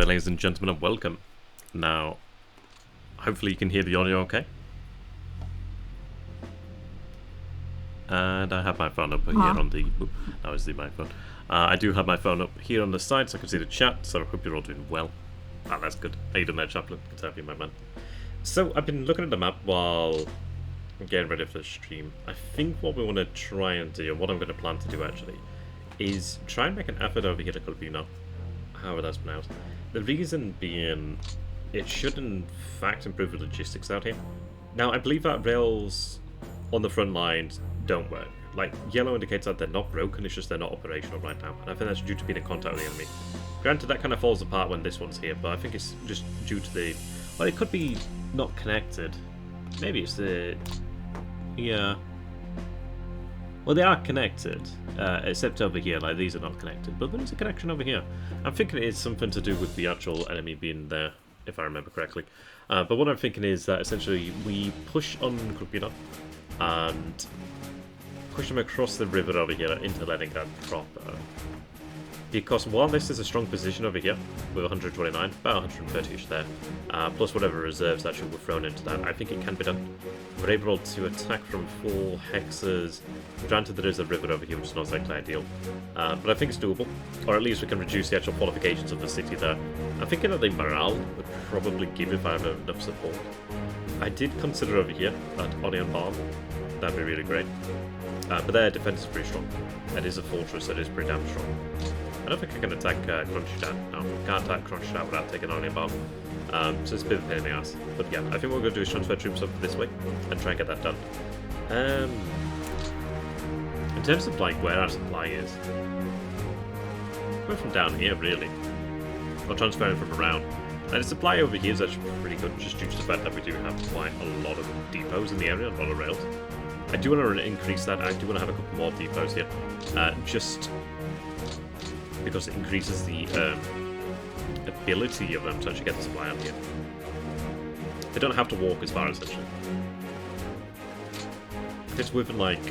ladies and gentlemen, and welcome. Now, hopefully you can hear the audio okay. And I have my phone up here on the... That was my phone. I do have my phone up here on the side so I can see the chat, so I hope you're all doing well. Ah, that's good. How you doing there, Chaplain? Good to have you, my man. So, I've been looking at the map while I'm getting ready for the stream. I think what we want to try and do, and what I'm going to plan to do actually, is try and make an effort over here to Colpino, however that's pronounced. The reason being, it should in fact improve the logistics out here. Now, I believe that rails on the front lines don't work. Like, yellow indicates that they're not broken, it's just they're not operational right now. And I think that's due to being in contact with the enemy. Granted, that kind of falls apart when this one's here, but I think it's just due to the... Well, it could be not connected. Maybe it's the... Yeah. Well, they are connected, except over here, like these are not connected, but there is a connection over here. I'm thinking it is something to do with the actual enemy being there, if I remember correctly. But what I'm thinking is that essentially we push on Krupina and push them across the river over here into Stalingrad proper. Because while this is a strong position over here, with 129, about 130-ish there, plus whatever reserves actually were thrown into that, I think it can be done. We're able to attack from 4 hexes. Granted, there is a river over here, which is not exactly ideal. But I think it's doable, or at least we can reduce the actual qualifications of the city there. I'm thinking that the morale would probably give if I have enough support. I did consider over here at Onion Farm. That'd be really great. But their defense is pretty strong. It is a fortress that is pretty damn strong. I don't think I can attack Kronstadt. No, can't attack Kronstadt without taking on a bomb. So it's a bit of a pain in the ass. But yeah, I think what we're going to do is transfer troops over this way and try and get that done. In terms of like where our supply is, we're from down here really. Or transferring from around. And the supply over here is actually pretty good, just due to the fact that we do have quite a lot of depots in the area, a lot of rails. I do want to increase that. I do want to have a couple more depots here, just because it increases the ability of them to actually get the supply out here. They don't have to walk as far, essentially. If it's within like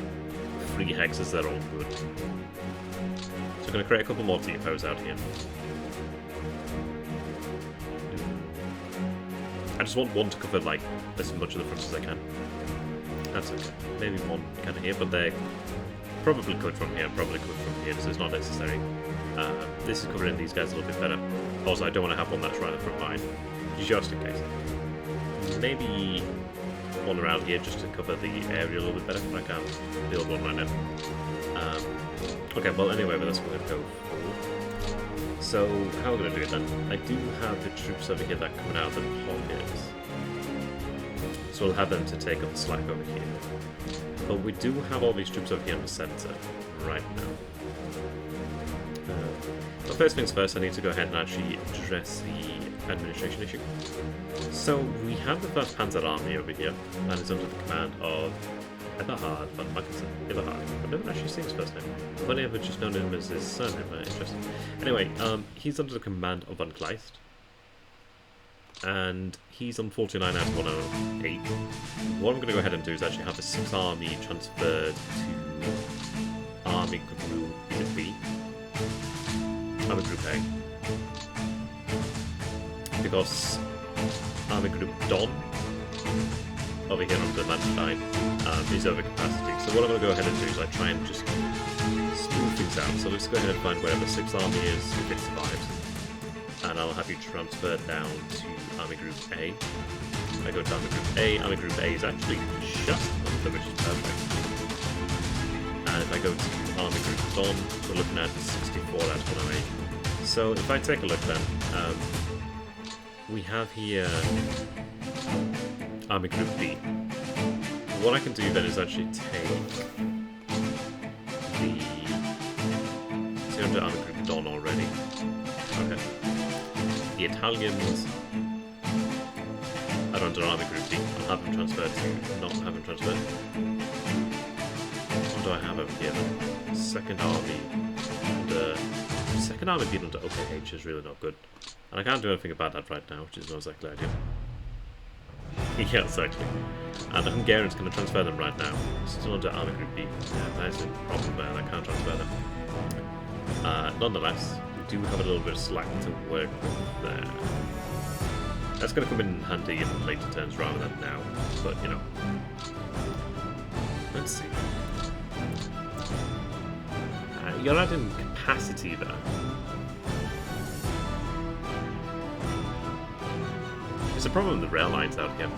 3 hexes, they're all good. So I'm going to create a couple more depots out here. I just want one to cover like as much of the front as I can. That's okay. Maybe one kind of here, but they probably could from here, so it's not necessary. This is covering these guys a little bit better. Also, I don't want to have one that's right in the front line, just in case. Maybe one around here just to cover the area a little bit better. I can't build one right now. Okay, well anyway, but that's what we're going to go for. So, how are we going to do it then? I do have the troops over here that are coming out of the pockets. So we'll have them to take up the slack over here. But we do have all these troops over here in the centre right now. But first things first, I need to go ahead and actually address the administration issue. So we have the 1st Panzer Army over here, and it's under the command of Eberhard von Mackensen. Eberhard. I've never actually seen his first name. I've only ever just known him as his surname. Interesting. Anyway, he's under the command of von Kleist. And he's on 49 out of 108. What I'm going to go ahead and do is actually have the 6th Army transferred to Army Group B. Army Group A. Because Army Group Don over here on the Landstein is over capacity. So what I'm going to go ahead and do is try and just smooth things out. So let's go ahead and find wherever 6th Army is, if it survives. And I'll have you transfer down to Army Group A. I go to Army Group A. Army Group A is actually just under, which is perfect. And if I go to Army Group Don, we're looking at 64 out of 108. So if I take a look then, we have here Army Group B. What I can do then is actually take the 200 Army Group Don already. Okay. The Italians are under Army Group B. I'll have them transferred to not have them transferred. What do I have over here then? 2nd Army. The 2nd Army being under OKH is really not good. And I can't do anything about that right now, which is not exactly ideal. Yeah, exactly. And the Hungarians going to transfer them right now. Still under Army Group B. Yeah, that is a problem there. I can't transfer them. Nonetheless, do have a little bit of slack to work with there. That's going to come in handy in later turns rather than now, but you know. Let's see. You're adding capacity there. There's a problem with the rail lines out here.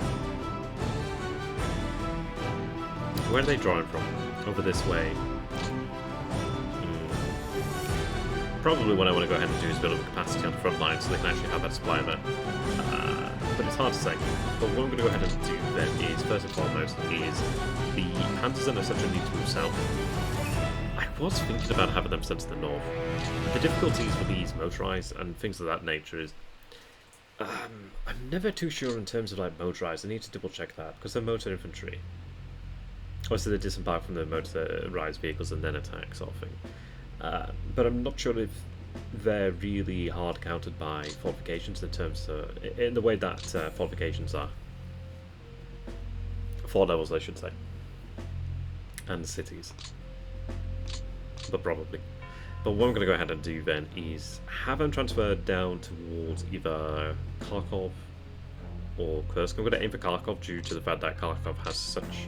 Where are they drawing from? Over this way. Probably what I want to go ahead and do is build up capacity on the front line so they can actually have that supply there. But it's hard to say. But what I'm going to go ahead and do then is, first and foremost, is the Panzers and etc. need to move south. I was thinking about having them sent to the north. The difficulties with these motorized and things of that nature is I'm never too sure in terms of like motorized. I need to double check that because they're motor infantry. Obviously they disembark from the motorized vehicles and then attack sort of thing. But I'm not sure if they're really hard countered by fortifications in terms of, in the way that fortifications are. 4 levels, I should say. And cities. But probably. But what I'm going to go ahead and do then is have them transfer down towards either Kharkov or Kursk. I'm going to aim for Kharkov due to the fact that Kharkov has such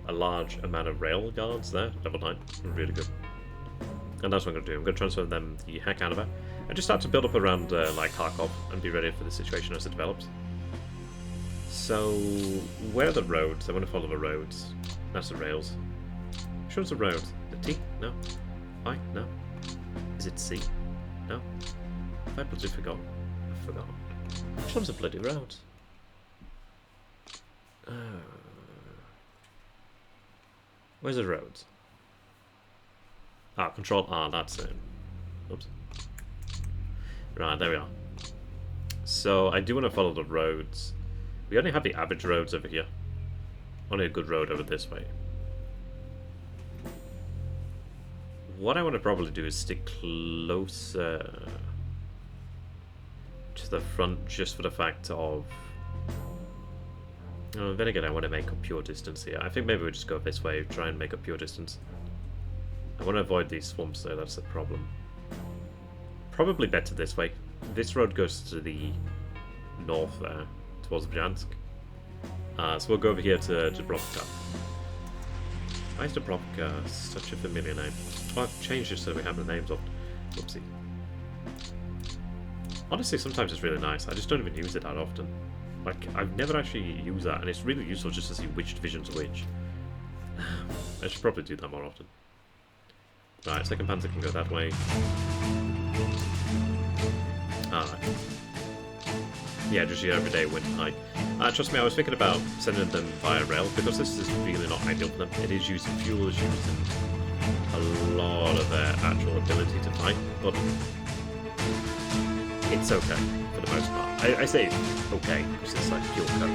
a large amount of rail guards there. Level 9. Really good. And that's what I'm going to do. I'm going to transfer them the heck out of it. And just start to build up around like Kharkov and be ready for the situation as it develops. So, where are the roads? I want to follow the roads. That's the rails. Which one's the road? The T? No. I? No. Is it C? No. Have I bloody forgotten? I forgot. Which one's the bloody road? Where's the roads? Ah, Control R, that's it. Oops. Right, there we are. So, I do want to follow the roads. We only have the average roads over here. Only a good road over this way. What I want to probably do is stick closer to the front just for the fact of... Oh, then again, I want to make up pure distance here. I think maybe we'll just go this way, try and make up pure distance. I want to avoid these swamps though, that's the problem. Probably better this way. This road goes to the north there, towards Bryansk. So we'll go over here to Dubrovka. Why is Dubrovka such a familiar name? Oh, I've changed it so we have the names of. Whoopsie. Honestly, sometimes it's really nice. I just don't even use it that often. Like, I've never actually used that, and it's really useful just to see which division's which. I should probably do that more often. Right, second panzer can go that way. Alright. Yeah, just your everyday winter hike. Trust me, I was thinking about sending them via rail, because this is really not ideal for them. It is using fuel, it's using a lot of their actual ability to fight, but it's okay, for the most part. I say okay, because it's like pure code.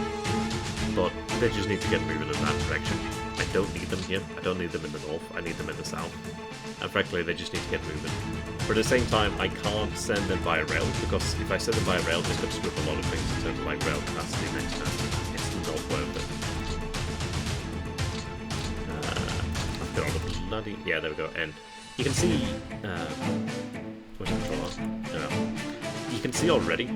But they just need to get moving in that direction. I don't need them here, I don't need them in the north, I need them in the south. And frankly, they just need to get moving. But at the same time, I can't send them via rail, because if I send them via rail, they could screw up a lot of things in terms of like rail capacity next time. It's not worth it. I've got all the bloody... Yeah, there we go, and you can see... where's the controller? No. You can see already...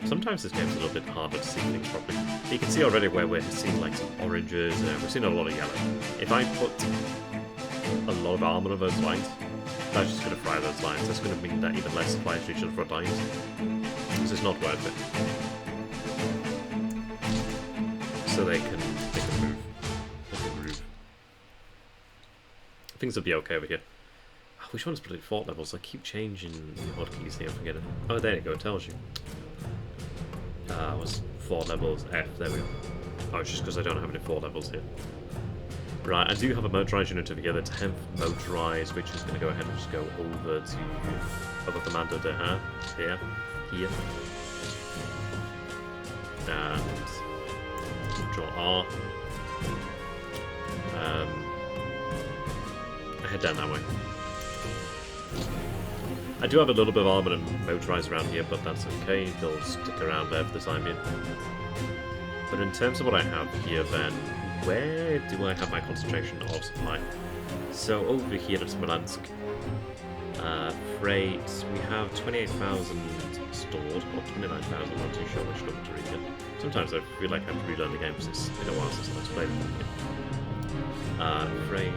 Sometimes this game's a little bit harder to see things properly. You can see already where we're seeing like some oranges, we're seeing a lot of yellow. If I put a lot of armor on those lines, that's just going to fry those lines. That's going to mean that even less supplies reach the front lines. This is not worth it. So they can move. They can move. Things will be okay over here. Oh, which one's bloody fort levels? I keep changing the hotkeys here, forget it. Oh, there you go, it tells you. It was 4 levels F, there we go. Oh, it's just because I don't have any 4 levels here. Right, I do have a motorized unit over here, the 10th motorized, which is going to go ahead and just go over to other Commando de here. And Control R. I head down that way. I do have a little bit of armor and motorized around here, but that's okay. They'll stick around there for the time being. But in terms of what I have here then, where do I have my concentration of supply? So over here at Smolensk, Freight, we have 28,000 stored, or 29,000, I'm not too sure which number to read it. Sometimes I feel like I have to relearn the game because it's been a while since I've played it. Freight,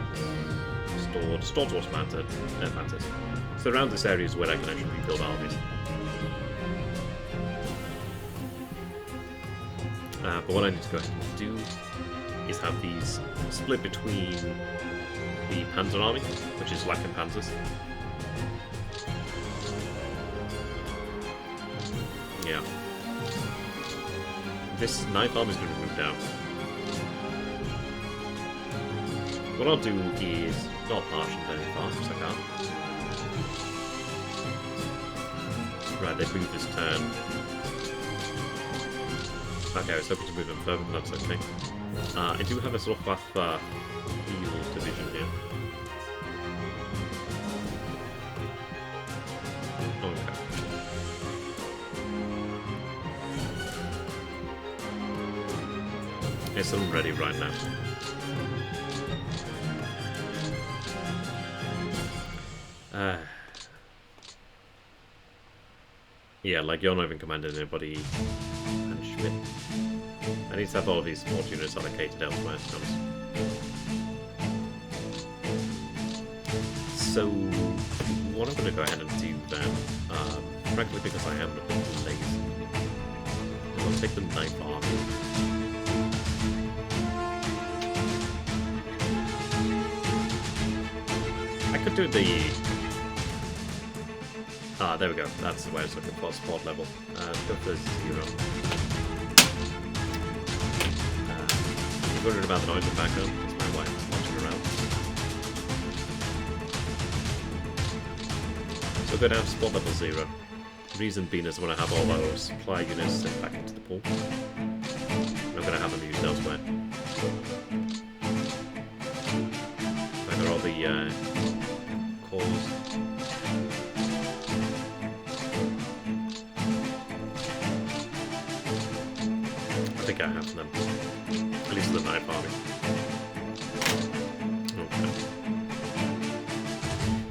stored what's mattered, matters. So around this area is where I can actually rebuild armies. But what I need to go ahead and do is have these split between the Panzer Army, which is Latin Panzers. Yeah. This Ninth Army is going to be moved out. What I'll do is not march them very far, because I can't. Right, they've moved this turn. Okay, I was hoping to move them further, but that's okay. I do have a sort of buff heal division here. Okay. It's all ready right now. Yeah, like you're not even commanding anybody. And Schmidt. I need to have all of these support units allocated elsewhere, to be honest. So, what I'm going to go ahead and do then, frankly because I am a bit lazy, is I'll take the Ninth Army. I could do the... Ah, there we go. That's where I was looking for, support level. Go for 0. Wondering about the noise in the background. That's my wife watching around. So we're going to have support level 0. The reason being is when I have all those supply units sent back into the pool, I'm going to have them used elsewhere. Like they're all the cores. I think I have them. At least the Ninth Army. Okay.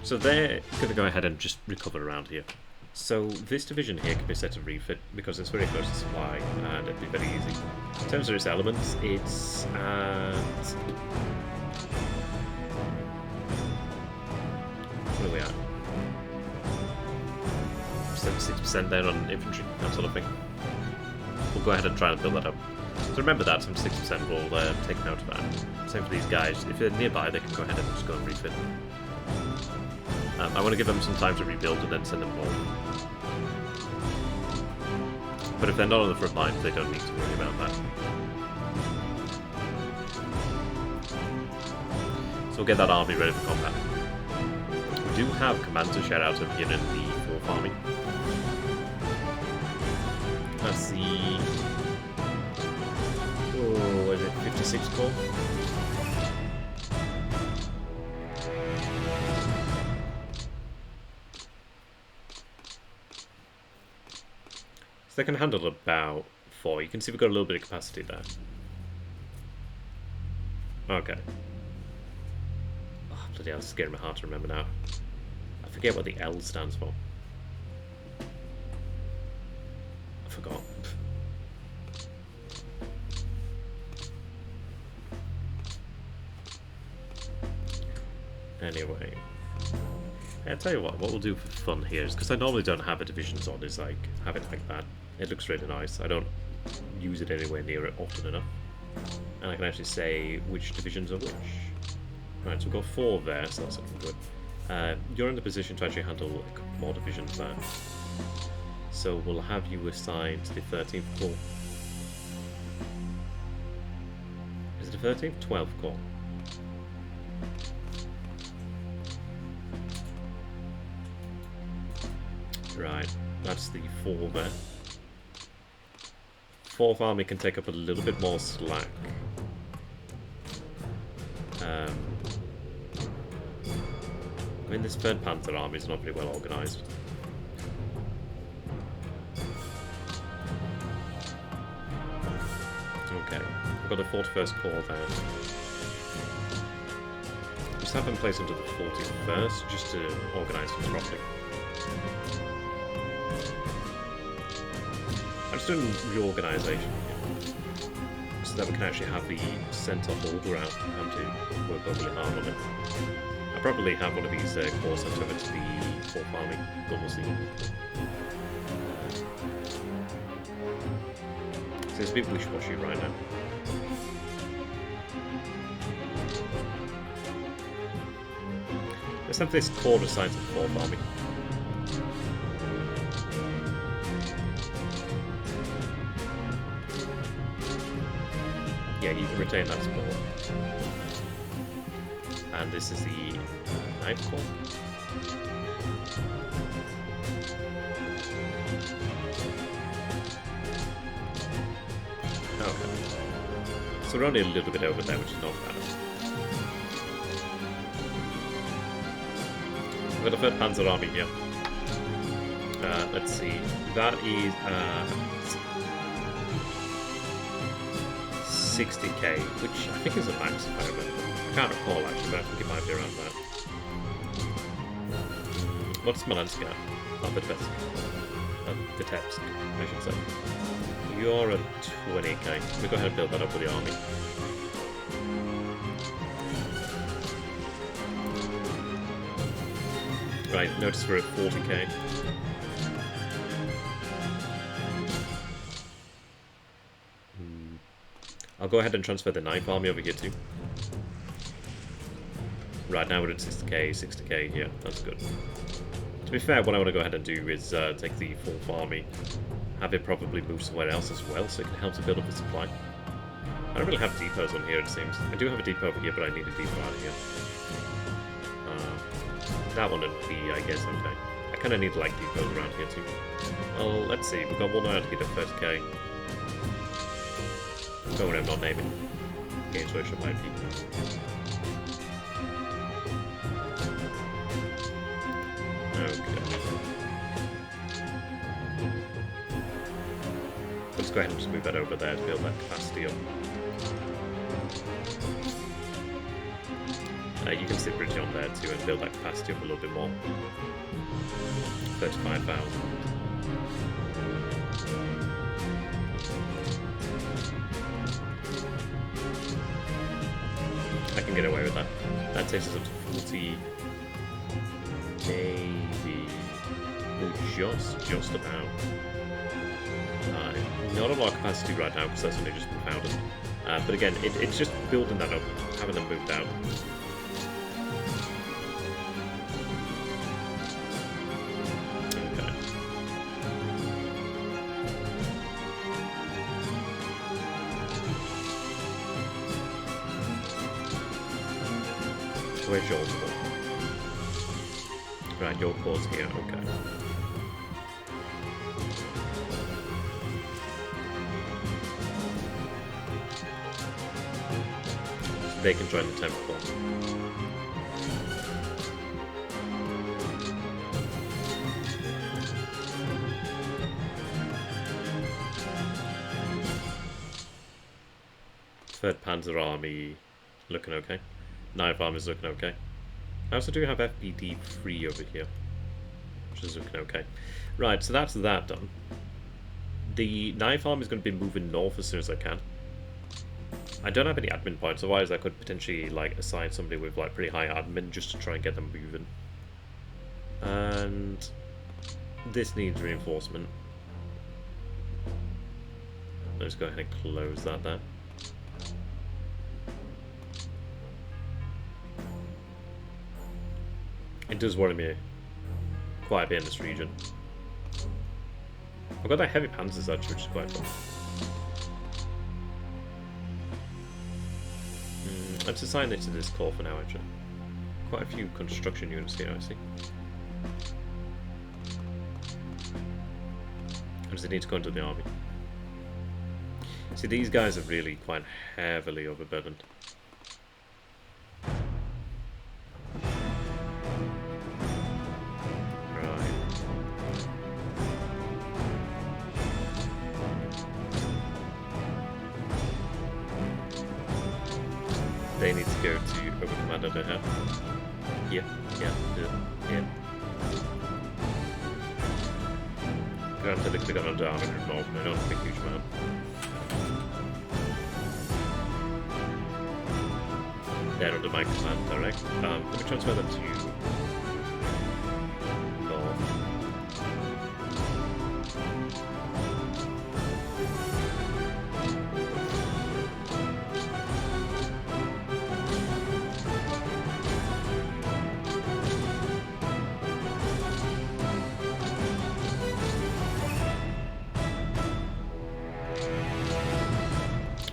So they're going to go ahead and just recover around here. So this division here can be set to refit because it's very close to supply and it'd be very easy. In terms of its elements, it's at... What are we at? 76% there on infantry, that sort of thing. We'll go ahead and try and build that up. So remember that, 76% will take note of that. Same for these guys. If they're nearby, they can go ahead and just go and refit. I want to give them some time to rebuild and then send them home. But if they're not on the front line, they don't need to worry about that. So we'll get that army ready for combat. We do have commands to shout out over here in the 4th Army. That's the... Oh, is it 56 Corps? So they can handle about 4. You can see we've got a little bit of capacity there. Okay. Oh, bloody hell, it's getting my heart to remember now. I forget what the L stands for. I forgot. Anyway, I'll tell you what we'll do for fun here is, because I normally don't have a divisions on, is like have it like that. It looks really nice. I don't use it anywhere near it often enough. And I can actually say which divisions are which. Right, so we've got 4 there, so that's looking good. You're in the position to actually handle a couple more divisions there. So we'll have you assigned to the 13th Corps. Is it the 13th? 12th Corps. Right, that's the 4 there. 4th Army can take up a little bit more slack. I mean, this 3rd Panther Army is not very well organised. Okay, we've got the 41st Corps there. Just have them placed into the 40s first, just to organise them properly. I'm just doing reorganisation here, so that we can actually have the centre holder out and to work overly hard on it. I'll probably have one of these core sent over to the 4th Army, but we'll see. So it's a bit wishy-washy right now. Let's have this core assigned to the 4th Army. Yeah, you can retain that support. And this is the 9th Corps. Okay. So we're only a little bit over there, which is not bad. We've got the 3rd Panzer Army here. Let's see. That is 60k, which I think is a max if I remember. I can't recall actually, but I think it might be around that. What's Smolensk at? Oh, Vitebsk, I should say. You're at 20k. We'll go ahead and build that up with the army. Right, notice we're at 40k. I'll go ahead and transfer the 9th Army over here too. Right, now we're at 60k here. That's good. To be fair, what I want to go ahead and do is take the 4th Army, have it probably move somewhere else as well, so it can help to build up the supply. I don't really have depots on here, it seems. I do have a depot over here, but I need a depot out of here. That one would be, I guess, okay. I kind of need like depots around here too. Well, let's see. We've got one around here to 30k. Don't worry, I'm not naming games where it should might be. Okay. Let's go ahead and just move that over there to build that capacity up. You can sit bridge on there too and build that capacity up a little bit more. 35,000. I can get away with that. That takes us up to 40, maybe, just about. Not a lot of capacity right now because that's only just been founded. But again, it's just building that up, having them moved out. Where's your core? Right, your core's here, okay. So they can join the 10th Corps. Third Panzer Army looking okay. 9th Army is looking okay. I also do have FPD3 over here, which is looking okay. Right, so that's that done. The 9th Army is going to be moving north as soon as I can. I don't have any admin points, otherwise I could potentially like assign somebody with like pretty high admin just to try and get them moving. And this needs reinforcement. Let's go ahead and close that there. It does worry me quite a bit in this region. I've got that heavy panzers actually, which is quite fun. Let's assign it to this core for now actually. Quite a few construction units here I see. Or does it need to go into the army? See, these guys are really quite heavily overburdened. They need to go to overcommand I don't have. Here, here. Granted, they could have gone under armor group north, but I don't think a huge amount. They're under my command direct. Let me transfer them to you. North.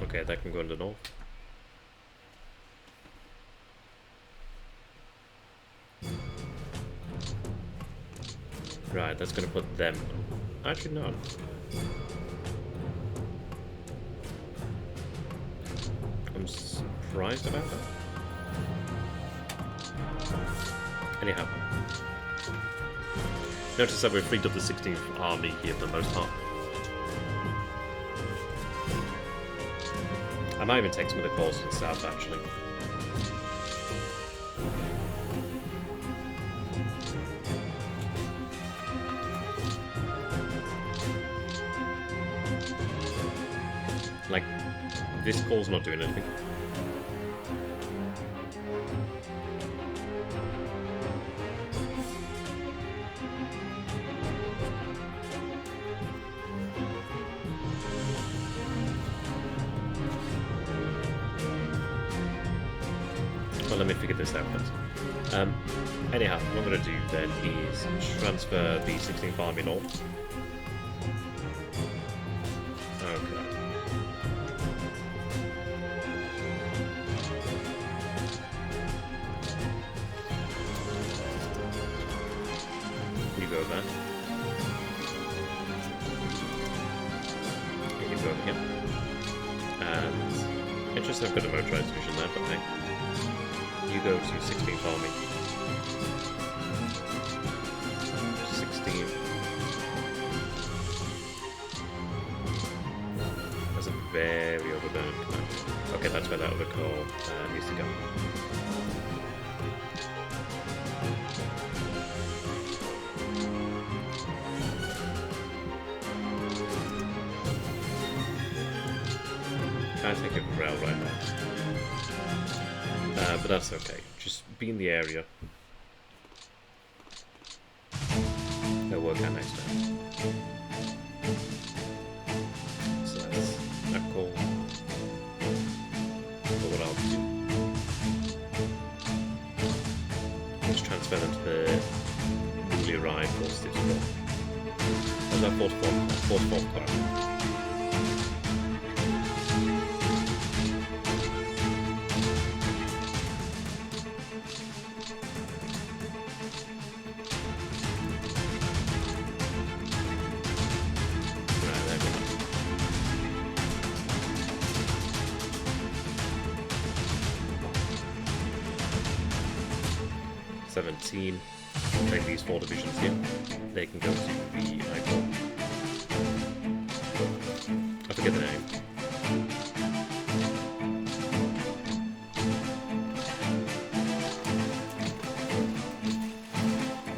Okay, that can go under north. Right, that's going to put them... Actually, no. I'm surprised about that. Anyhow. Notice that we've freed up the 16th Army here for the most part. I might even take some of the calls to the south, actually. Like, this call's not doing anything. Well, let me figure this out first. Anyhow, what I'm going to do then is transfer the 16th Army north. Okay. You go there. You go over here. And interesting, I've got a motorized division there, but hey. You go to 16th Army. 16. That's a very overburdened command. Okay, that's where that other call needs to go. I think it rail right now. But that's okay. Just be in the area. They'll work out next time. So that's that call. But what I'll do is transfer them to the newly arrived forces as well. How's that 44th car? 17. Take these 4 divisions here. They can go to the icon. I forget the name.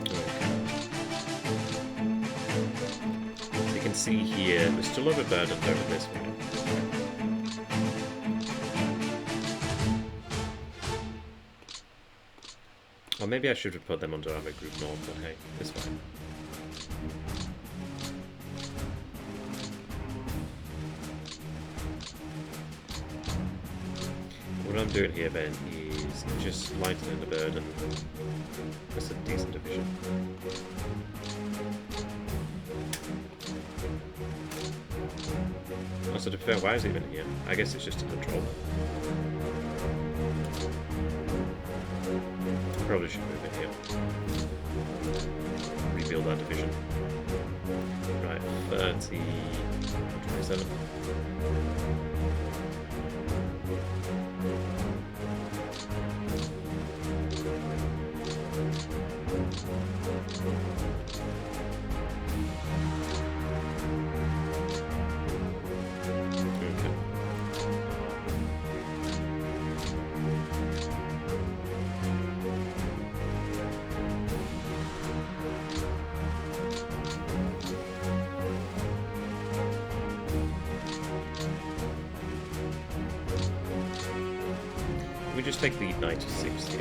Okay. So you can see here, we're still overburdened over this one. Or maybe I should have put them under armor group north, but hey, this way. What I'm doing here, Ben, is just lightening the burden. That's a decent division. Also, to be fair, why is it even here? I guess it's just to control. Probably should move it here. Rebuild that division. Right, 30... 27. just take the 96 here.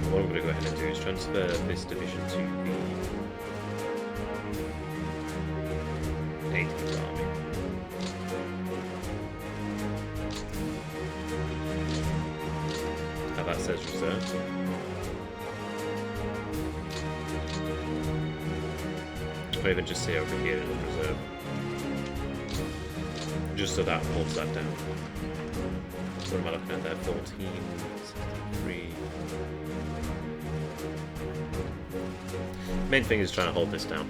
What I'm going to go ahead and do is transfer this division to the 18th Army. Now that says reserve. Or even just say over here in reserve. Just so that holds that down. What am I looking at there? 14, 63. Main thing is trying to hold this down.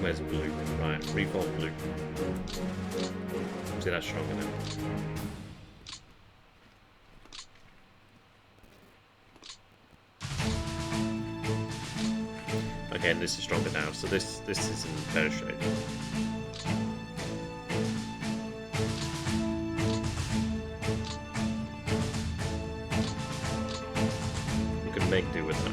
Where's blue? Right, reform blue. See, that's stronger now. Okay, and this is stronger now, so this is in better shape. Make do with that.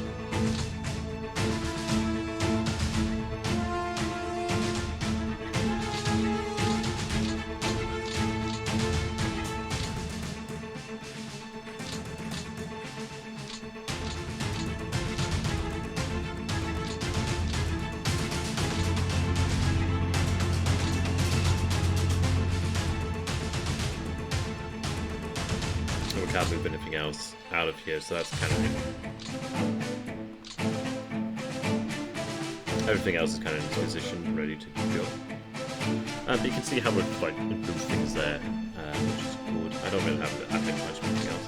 We can't move anything else out of here, so that's kind of it. Everything else is kind of in position, ready to go. But you can see how we've like improved things there, which is good. I don't really have that much of anything else.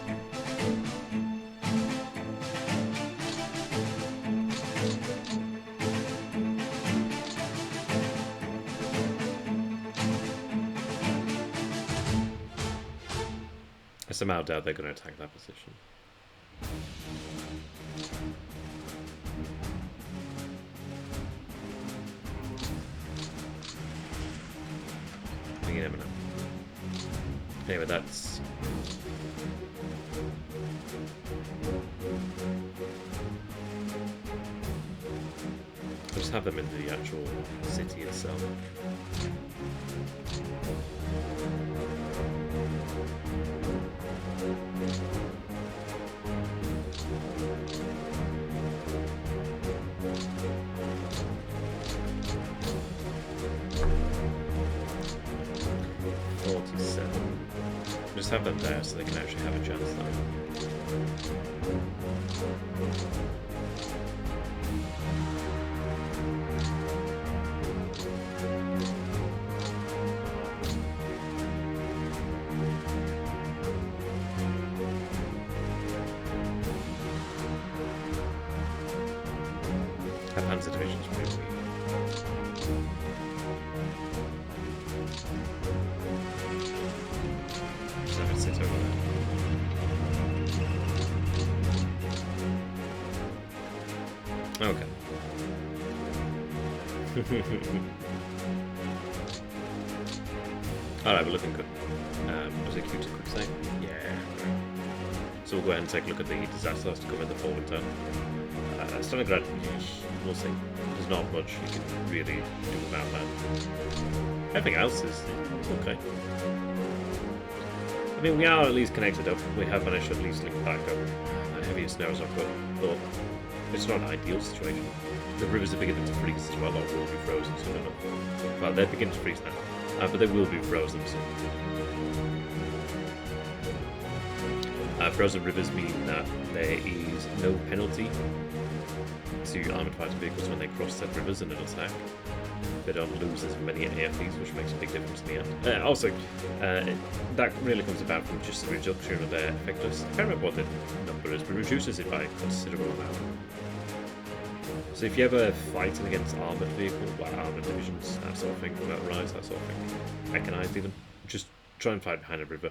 I somehow doubt they're going to attack that position. You never know. Anyway, that's... I'll just have them in the actual city itself. Just have them there so they can actually have a chance though. Our Panzer Division's pretty weak. Sit over there. Okay. Alright, we're looking good. Was it Q to quick save? Yeah. So we'll go ahead and take a look at the disasters to come in the fall winter. Stalingrad, we'll see. There's not much you can really do about that. Everything else is okay. I mean, we are at least connected up. We have managed to at least link back up. Heavier snow is not good, but it's not an ideal situation. The rivers are beginning to freeze as well, or will be frozen soon enough. Well, they're beginning to freeze now, but they will be frozen soon. Frozen rivers mean that there is no penalty to armoured fighting vehicles when they cross said rivers in an attack. They don't lose as many AFVs, which makes a big difference in the end. Also, that really comes about from just the reduction of their effectiveness. I can't remember what the number is, but it reduces it by a considerable amount. So if you're ever fighting against armoured vehicles, like armoured divisions, that sort of thing, motorised, that sort of thing, mechanized even, just try and fight behind a river.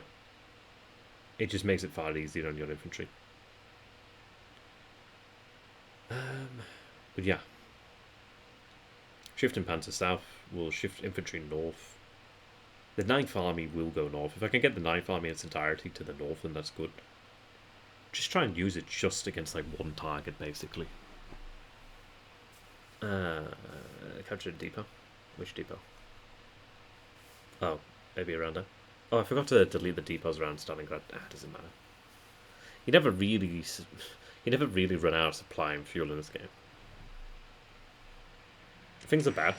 it just makes it far easier on your infantry. But yeah. Shifting Panzer south will shift infantry north. The 9th Army will go north. If I can get the 9th Army in its entirety to the north, then that's good. Just try and use it just against like one target, basically. Capture a depot. Which depot? Oh, maybe around there. Oh, I forgot to delete the depots around Stalingrad. Doesn't matter. You never really run out of supply and fuel in this game. Things are bad,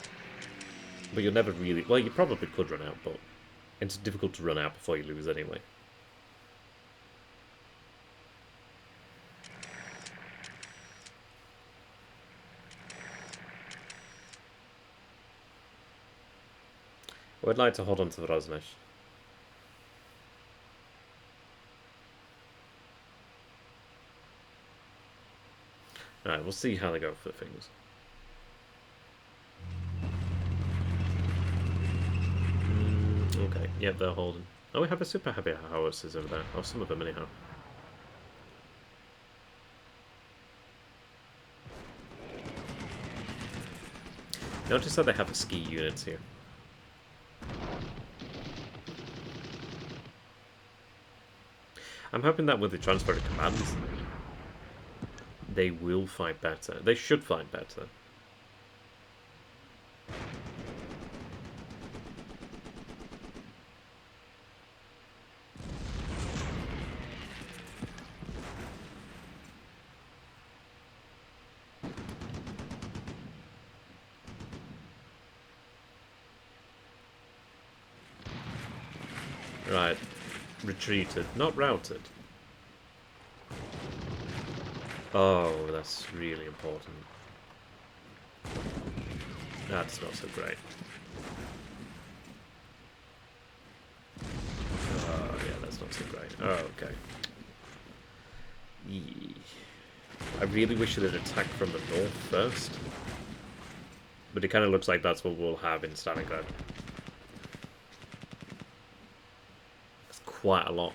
but you'll never really... Well, you probably could run out, but it's difficult to run out before you lose anyway. I would like to hold on to the Rosneft. Alright, we'll see how they go for things. Okay, yeah, they're holding. Oh, we have a super heavy howitzers over there. Oh, some of them anyhow. Notice that they have the ski units here. I'm hoping that with the transfer of commands, they will fight better. They should fight better. Right. Retreated. Not routed. Oh, that's really important. That's not so great. Oh, yeah, that's not so great. Oh, okay. I really wish they'd attack from the north first. But it kind of looks like that's what we'll have in Stalingrad. That's quite a lot.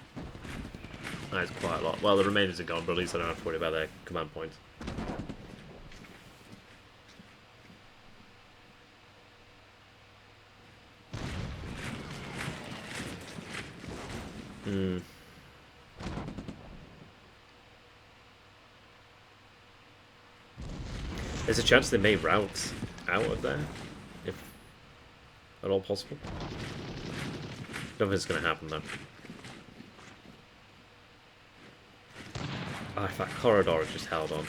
That is quite a lot. Well, the remainders are gone, but at least I don't have to worry about their command points. There's a chance they may route out of there, if at all possible. Don't think it's going to happen, though. Oh, if that corridor is just held on.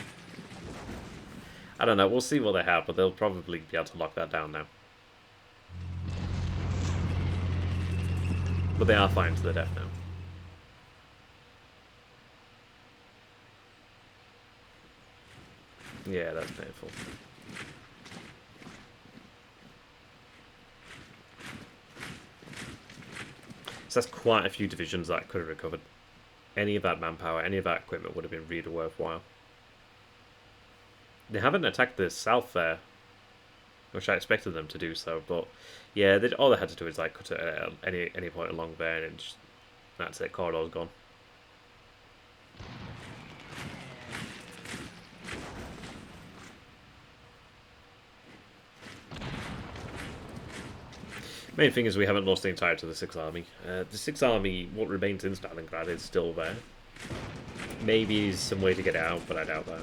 I don't know, we'll see what they have, but they'll probably be able to lock that down now. But they are fighting to the death now. Yeah, that's painful. So that's quite a few divisions that could have recovered. Any of that manpower, any of that equipment would have been really worthwhile. They haven't attacked the south there, which I expected them to do so, but yeah, all they had to do is like cut it at any point along there, and just, that's it. Corridor's gone. Main thing is we haven't lost the entirety of the 6th Army. The 6th Army, what remains in Stalingrad, is still there. Maybe some way to get it out, but I doubt that.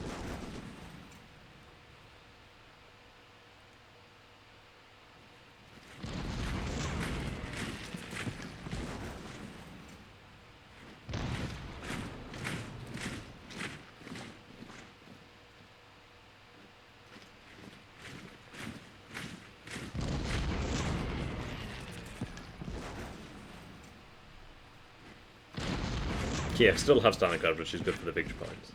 Yeah, still have Stalingrad, which is good for the victory points.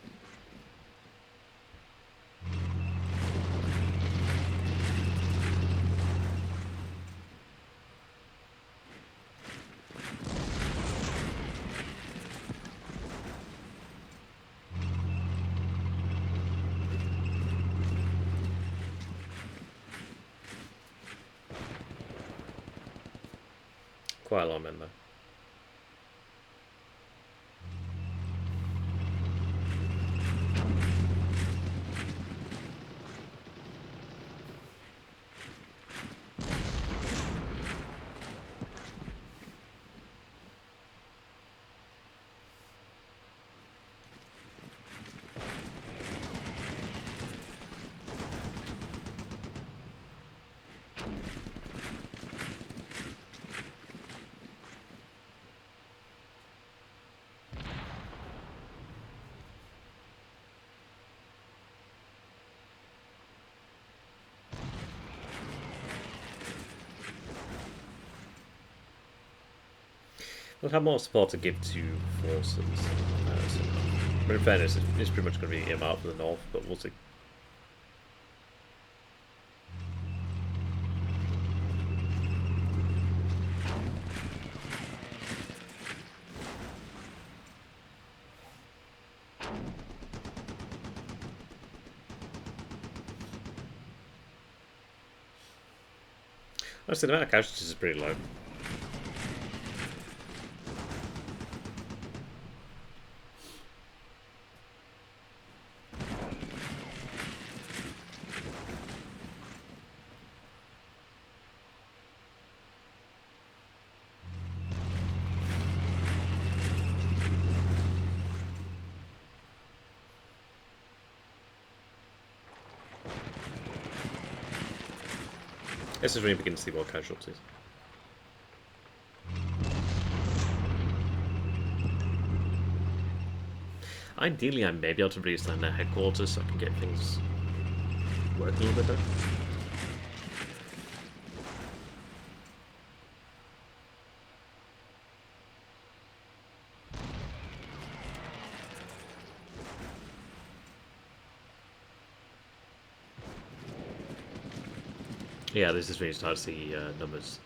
Quite a lot of men, though. We'll have more support to give to forces. But in fairness, it's pretty much going to be earmarked for the north, but we'll see. Honestly, the amount of casualties is pretty low. This is when you begin to see more casualties. Ideally, I may be able to reassign their headquarters so I can get things working a little bit better. Yeah, this is when you start to see numbers.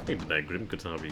Even that Grim Qatari.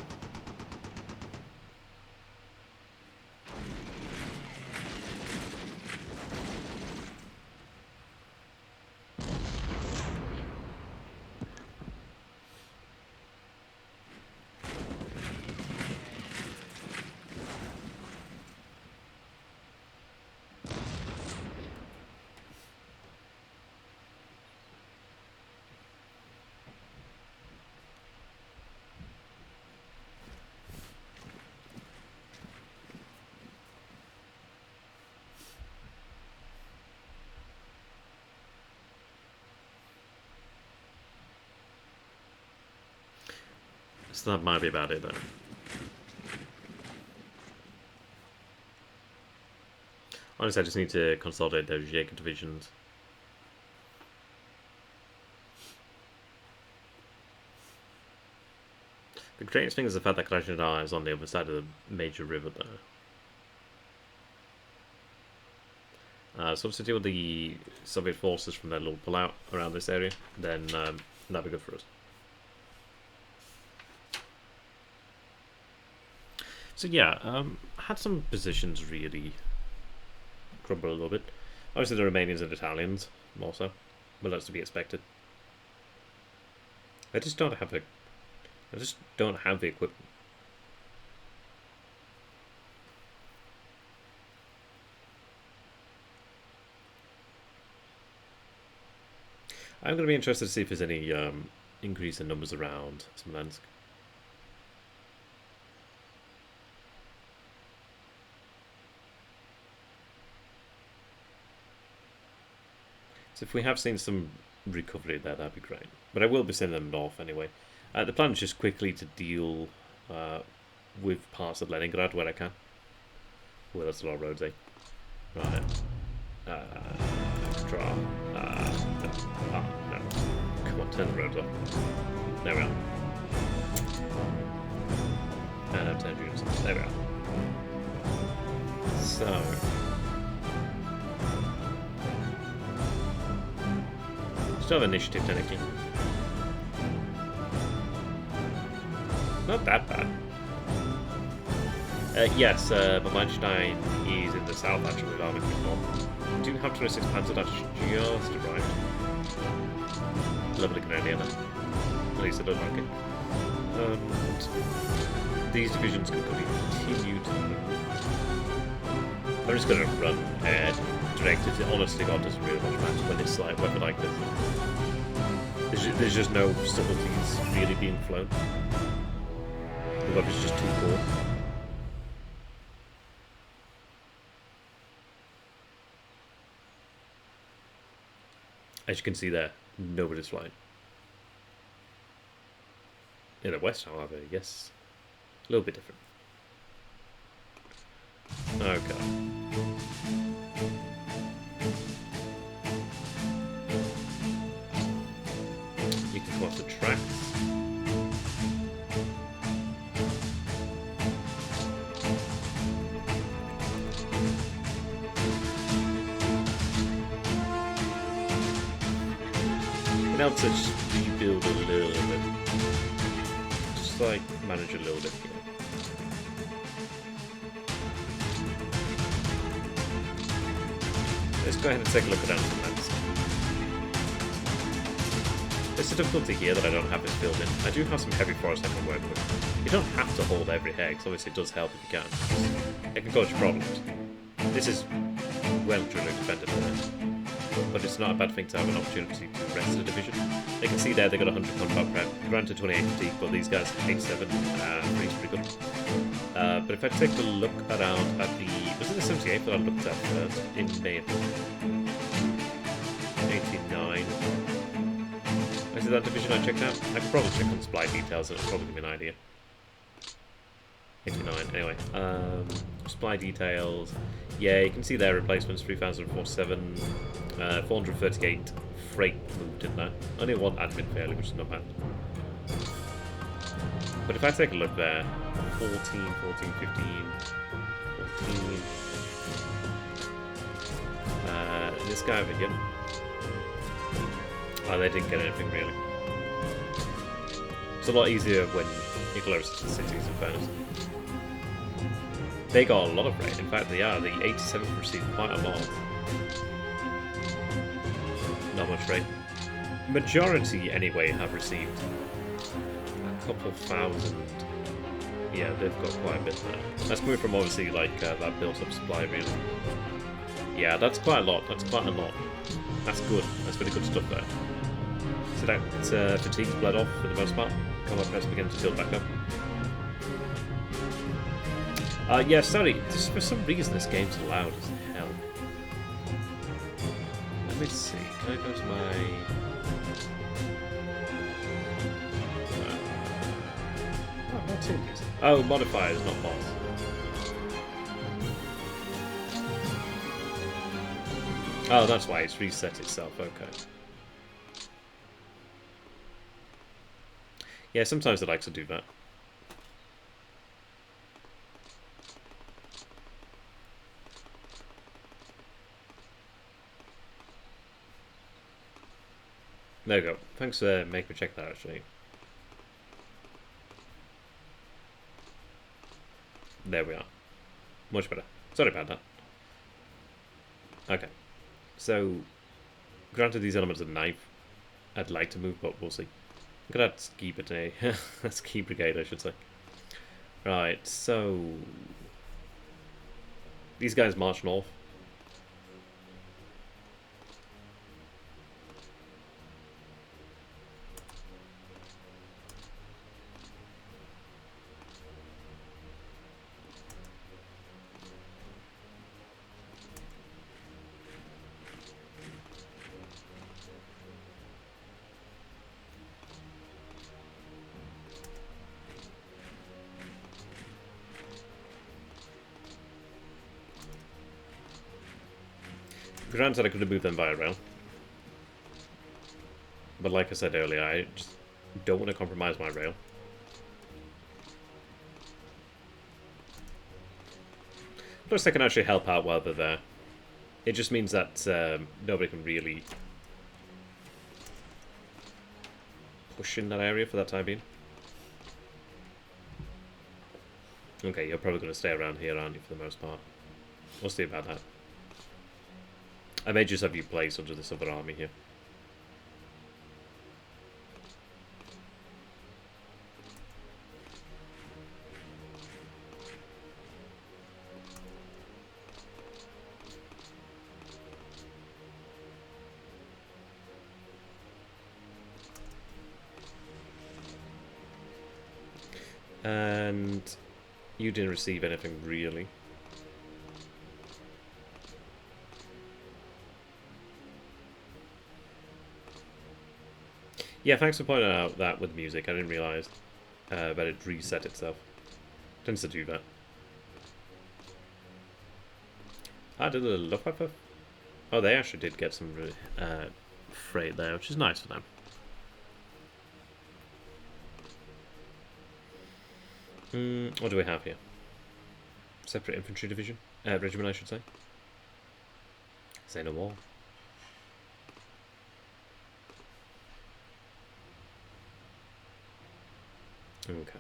So that might be about it, though. Honestly, I just need to consolidate those Jaeger divisions. The greatest thing is the fact that Krasnodar is on the other side of the major river there. So to deal with the Soviet forces from their little pullout around this area, then that'd be good for us. So yeah, had some positions really crumble a little bit. Obviously the Romanians and Italians, more so, but that's to be expected. I just don't have the equipment. I'm going to be interested to see if there's any increase in numbers around Smolensk. So if we have seen some recovery there, that'd be great. But I will be sending them north anyway. The plan is just quickly to deal with parts of Leningrad where I can. Well, that's a lot of roads, eh? Right. Draw. No. Come on, turn the roads off. There we are. And I've turned units off. There we are. So. Still have initiative, technically. Not that bad. Yes, but Manstein is in the south, actually, with Army North. Do you have 26 Panzer that's just arrived? Lovely Canadian, at least I don't like it. These divisions can continue to move. I'm just going to run air directed. Honestly, God doesn't really much matter when it's like weapon like this. There's just no subtleties really being flown. The weapon's just too poor. As you can see there, nobody's flying. In the west, however, yes, a little bit different. Okay. You can come off the tracks. Now to just rebuild a little bit. Just like manage a little bit here. Let's go ahead and take a look around some maps. There's a difficulty here that I don't have this filled in. I do have some heavy forest I can work with. You don't have to hold every hex, obviously it does help if you can. It can cause you problems. This is well truly defended there. But it's not a bad thing to have an opportunity to rest the division. They can see there they got 100 combat prep, granted 28 fatigue, but these guys 87 and is pretty good. But if I take a look around at the... Was it the 78 that I looked at first? It may have been 89. Is it that division I checked out? I could probably check on supply details and it'll probably give me an idea. 89, anyway. Supply details. Yeah, you can see their replacements 3047, 438 freight moved in there. Only one admin failure, which is not bad. But if I take a look there, 14, 14, 15, 14. This guy over here. Oh, they didn't get anything really. It's a lot easier when you're close to the cities, in fairness. They got a lot of rate. In fact, they are. The 87th received quite a lot. Not much rate. Majority, anyway, have received a couple thousand. Yeah, they've got quite a bit there. That's coming from, obviously, like, that built-up supply, really. Yeah, that's quite a lot. That's quite a lot. That's good. That's really good stuff there. So that fatigue's bled off, for the most part. Combat press beginning to build back up. Yeah, sorry, just for some reason this game's loud as hell. Let me see, can I go to my... Oh, what's in this? Oh, modifiers, not mods. Oh, that's why it's reset itself, okay. Yeah, sometimes it likes to do that. There we go. Thanks for making me check that, actually. There we are. Much better. Sorry about that. Okay. So, granted these elements of knife, I'd like to move, but we'll see. Look at that ski brigade. Ski brigade, I should say. Right, so... These guys march north. Granted, I could have moved them via rail. But like I said earlier, I just don't want to compromise my rail. Plus, they can actually help out while they're there. It just means that nobody can really push in that area for that time being. Okay, you're probably going to stay around here, aren't you, for the most part? We'll see about that. I may just have you place under this other army here. And you didn't receive anything really. Yeah, thanks for pointing out that with music. I didn't realise that it reset itself. Tends to do that. I did a love pepper. Oh, they actually did get some freight there, which is nice for them. What do we have here? Separate infantry division? Regiment, I should say. Say no more. Okay.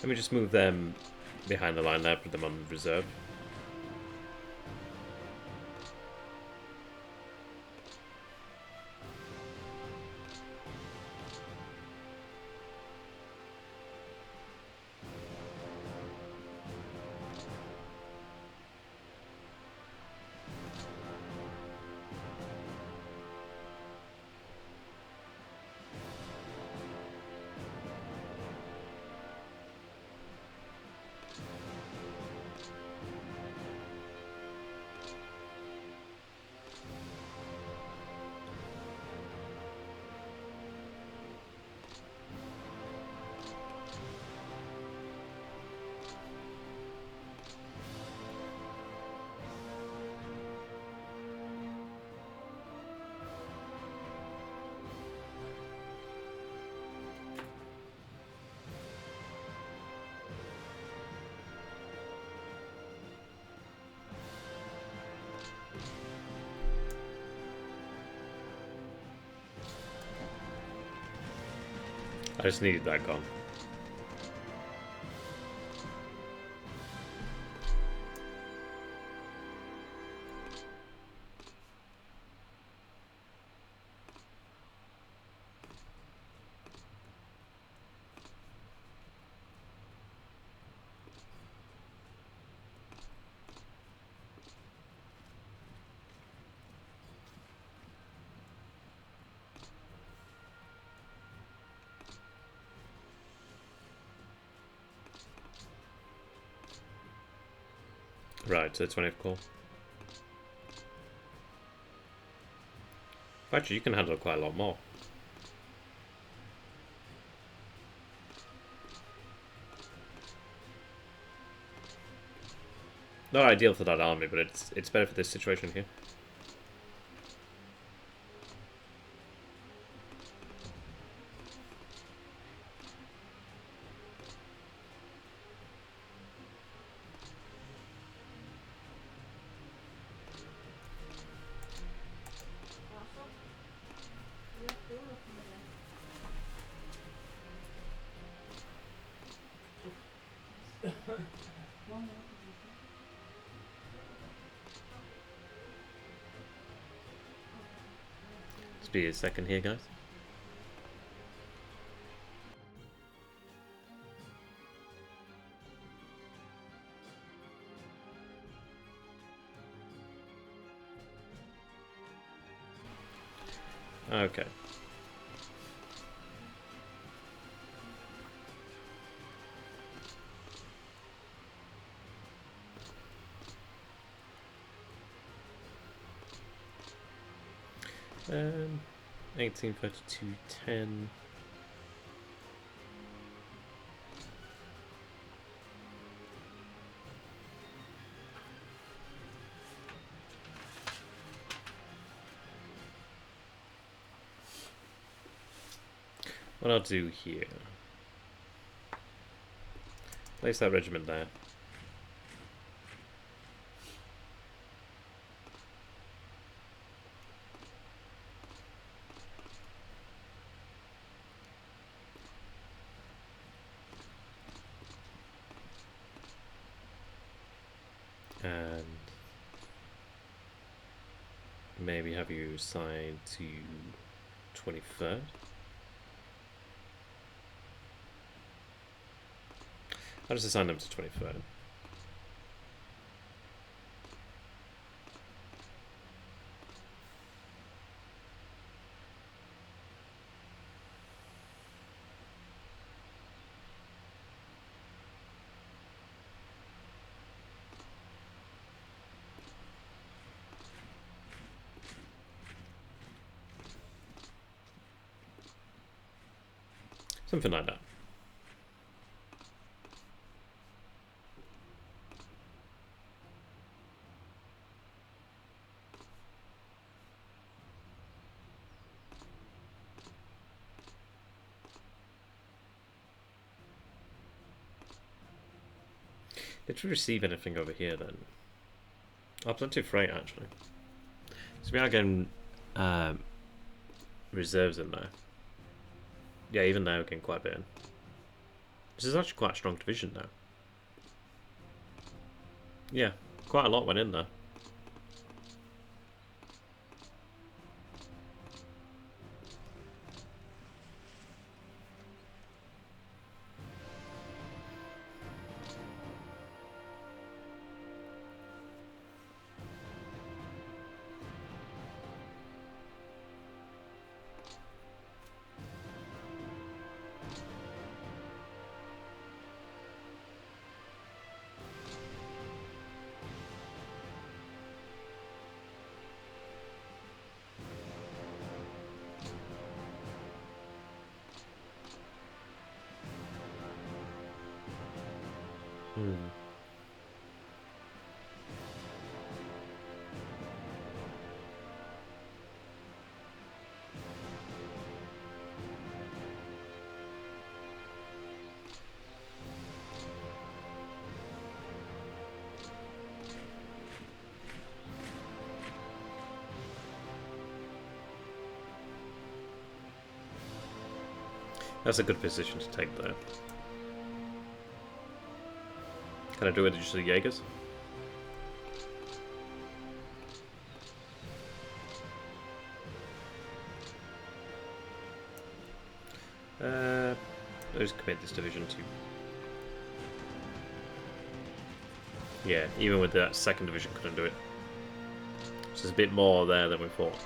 Let me just move them behind the line there, put them on reserve. I just needed that gone. Right, so 20th call. Actually, you can handle quite a lot more. Not ideal for that army, but it's better for this situation here. Just be a second here, guys. Okay. Um, 1832-10. What I'll do here, place that regiment there. And maybe have you assigned to 23rd. I'll just assign them to 23rd. Something like that. Did we receive anything over here then? Oh, plenty of freight actually. So we are getting reserves in there. Yeah, even now we're getting quite a bit in. This is actually quite a strong division now. Yeah, quite a lot went in there. That's a good position to take there. Can I do it with just the Jaegers? I'll just commit this division to... Yeah, even with that second division couldn't do it. So there's a bit more there than we thought.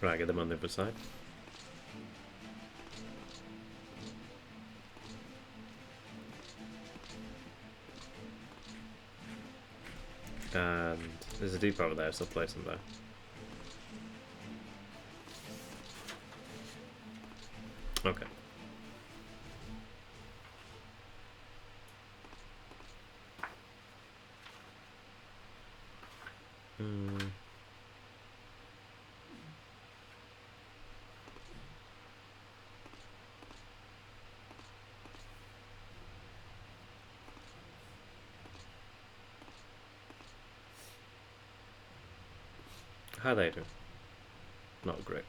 Right, get them on the other side. And there's a depot over there, so I'll place them there. Okay. How they do? Not great.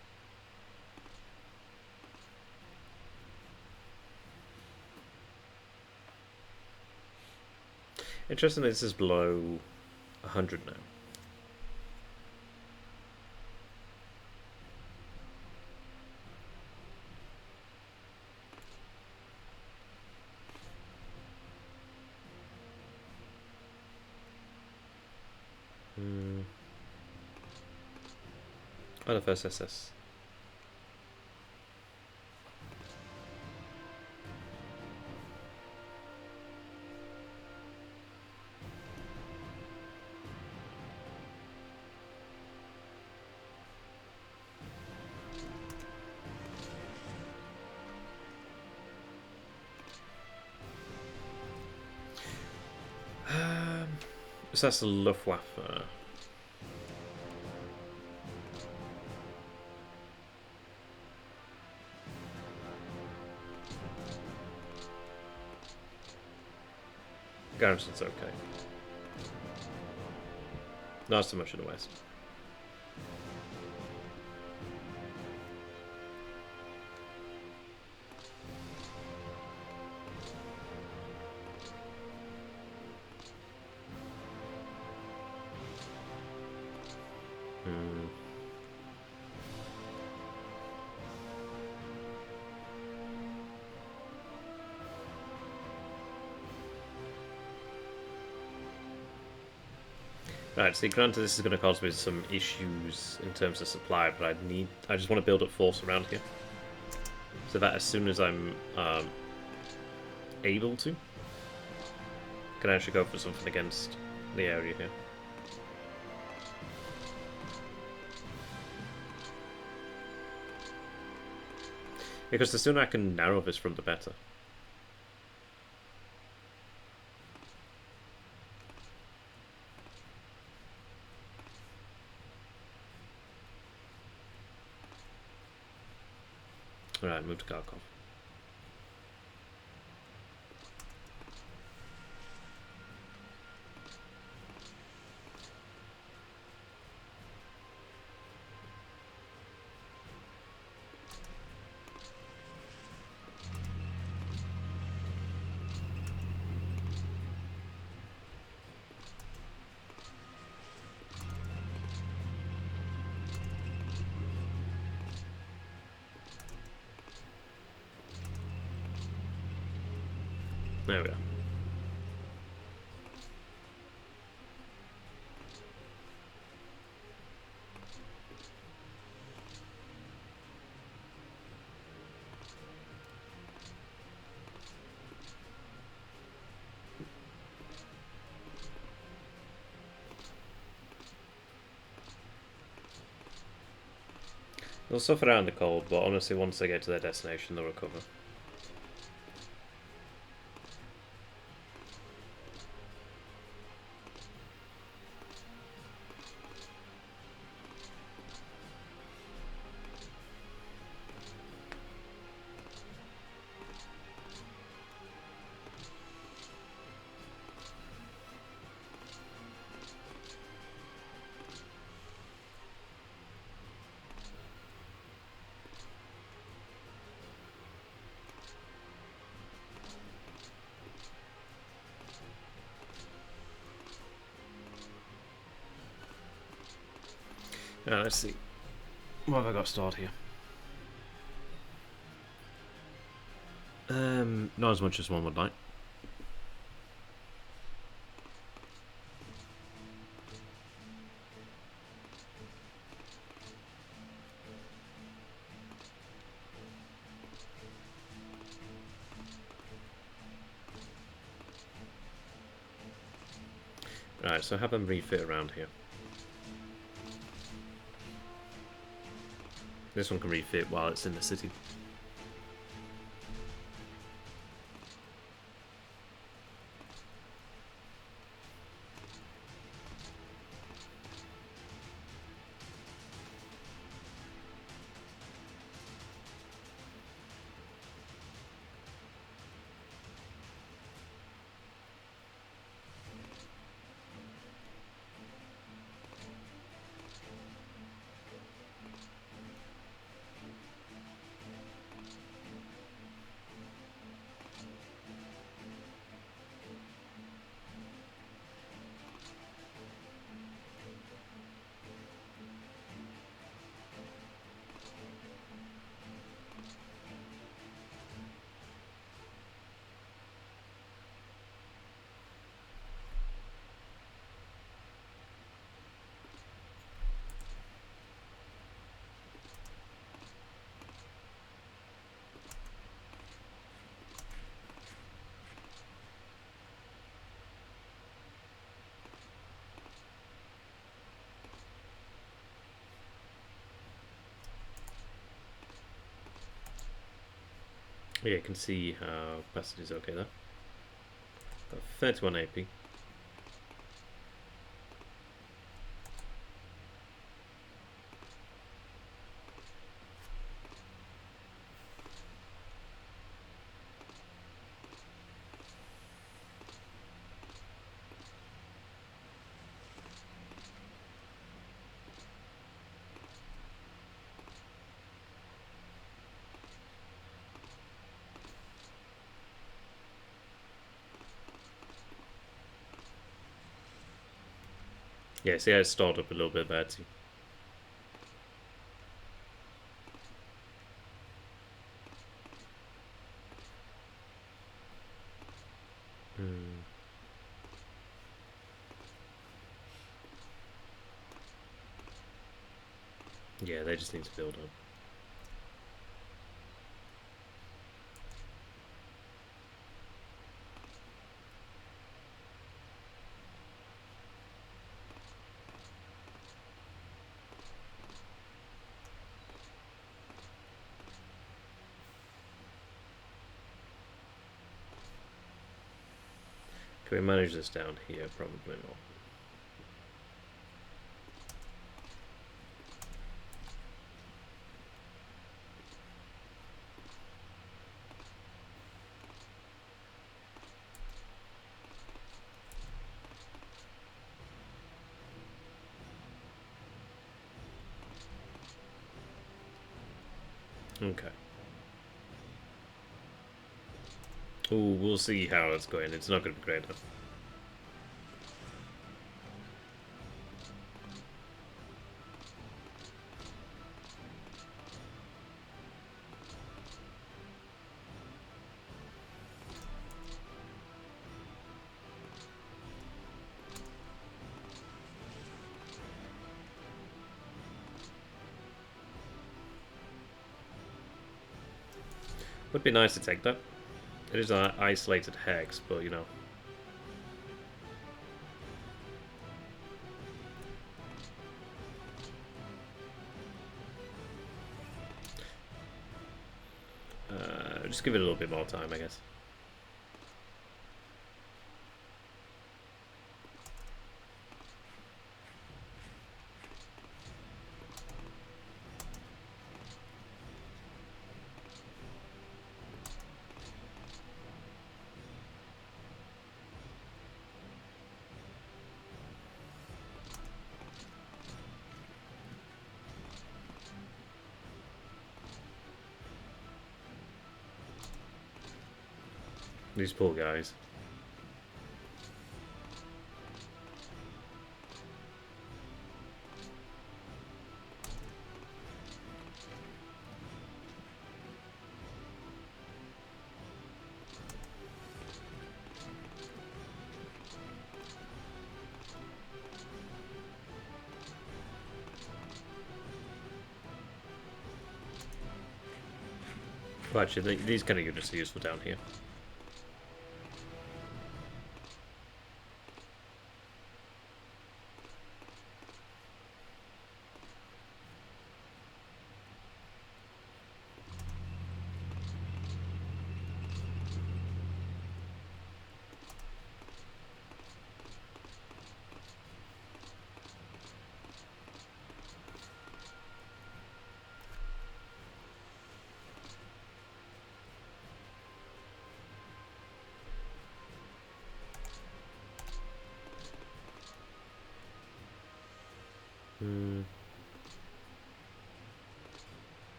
Interestingly, this is below 100 now. Oh, the first SS. Obsessed Luftwaffe. Garrison's okay. Not so much in the west. Right, see, granted this is going to cause me some issues in terms of supply, but I just want to build up force around here. So that as soon as I'm able to, I can actually go for something against the area here. Because the sooner I can narrow this from, the better. Alright, move to Kharkov. There we are. They'll suffer out in the cold, but honestly, once they get to their destination, they'll recover. Let's see. What have I got stored here? Not as much as one would like. Right, so have them refit around here. This one can refit while it's in the city. Yeah, you can see how capacity is okay there. Got 31 AP. Yeah, see, I stalled up a little bit there too. Yeah, they just need to build up. Can we manage this down here? Probably not. Okay. Ooh, we'll see how it's going. It's not going to be great enough. Would be nice to take that. It is an isolated hex, but you know. Just give it a little bit more time, I guess. These poor guys. Well, actually, these kind of units are useful down here.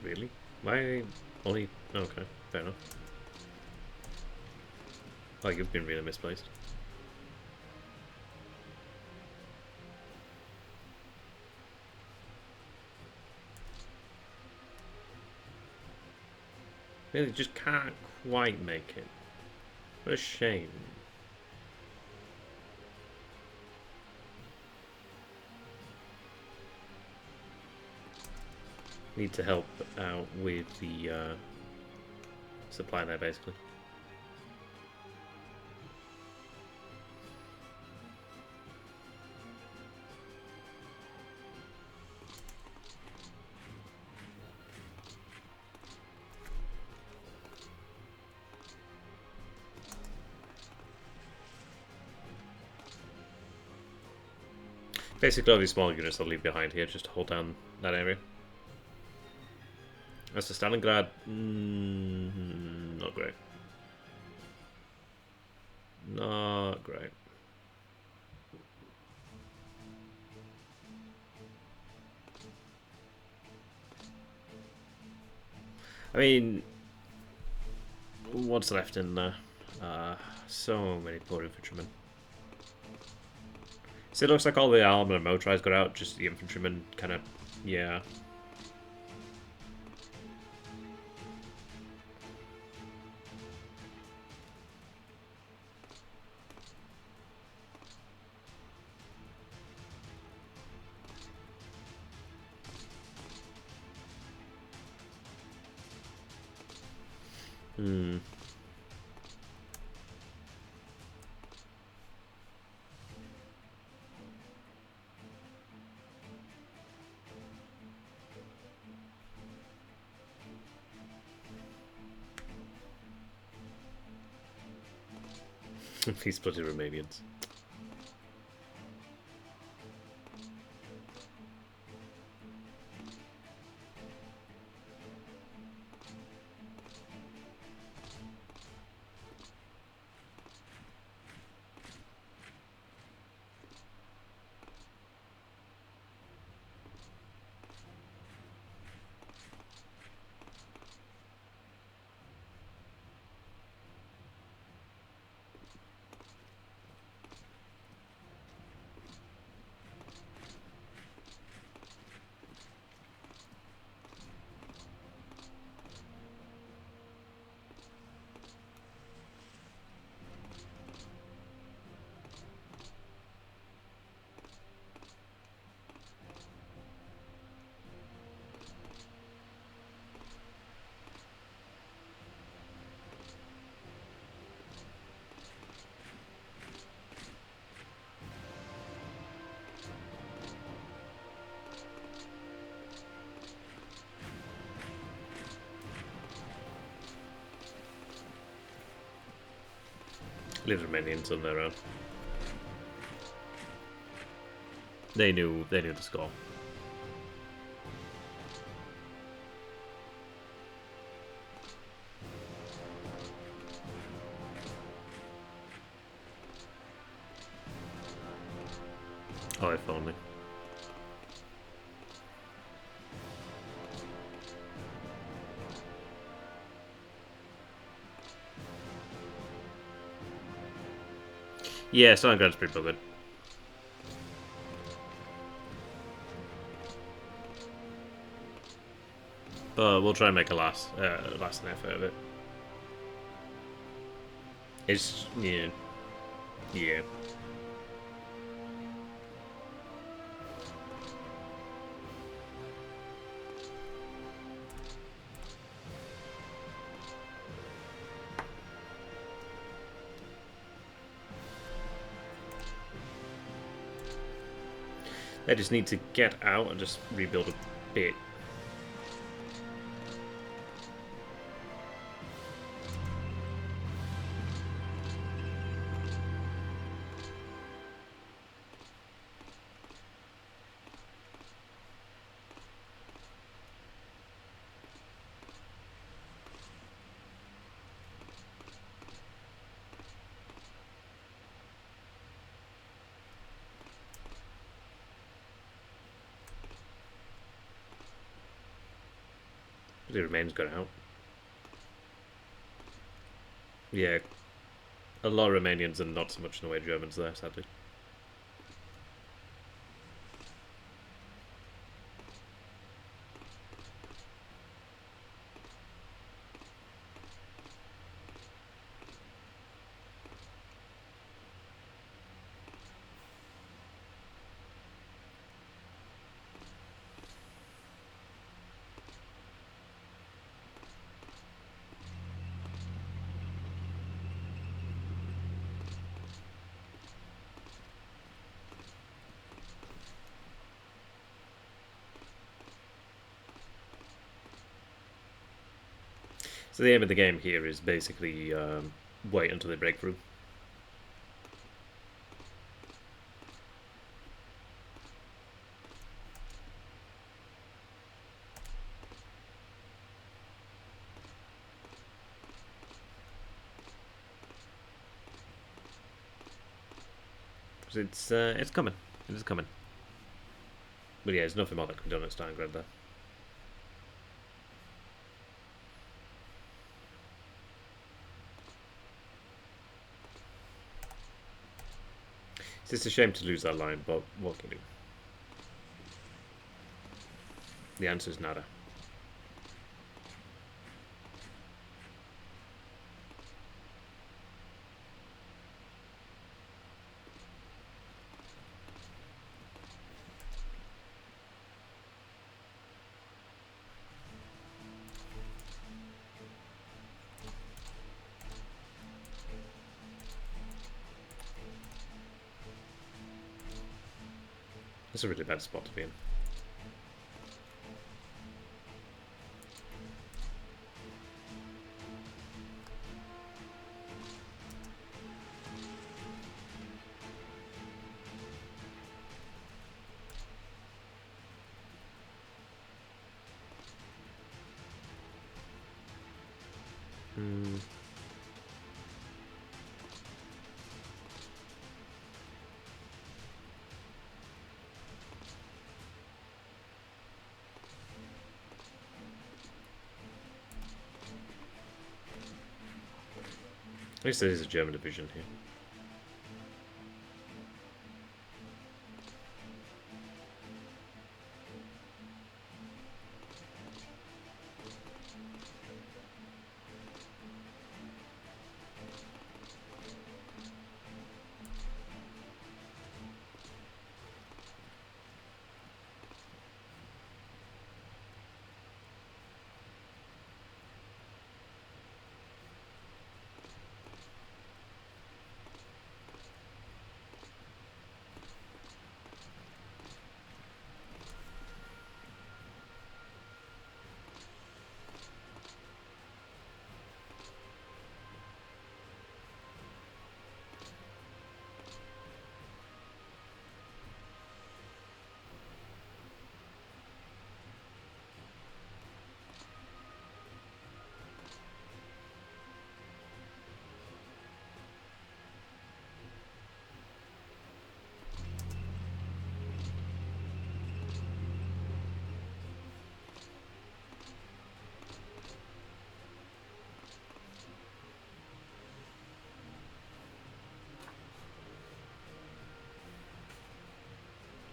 Really? Why only... Okay, fair enough. Oh, you've been really misplaced. Really, just can't quite make it. What a shame. Need to help out with the supply there, basically. Basically, all these small units I'll leave behind here just to hold down that area. As to Stalingrad, not great. Not great. I mean, what's left in there? So many poor infantrymen. So it looks like all the armor and motorized got out, just the infantrymen kind of, yeah. Hmm. These bloody Romanians. Leave the Romanians on their own. They knew the score. Oh, if only. Yeah, Stalingrad's pretty good. But we'll try and make a last effort of it. It's yeah. They just need to get out and just rebuild a bit. The remains got out. Yeah, a lot of Romanians and not so much in the way of Germans there, sadly. So the aim of the game here is basically wait until they break through. It's coming. It is coming. But yeah, there's nothing more that can be done at Stalingrad there. It's a shame to lose that line, but what can you do? The answer is nada. That's a really bad spot to be in. At least there is a German division here.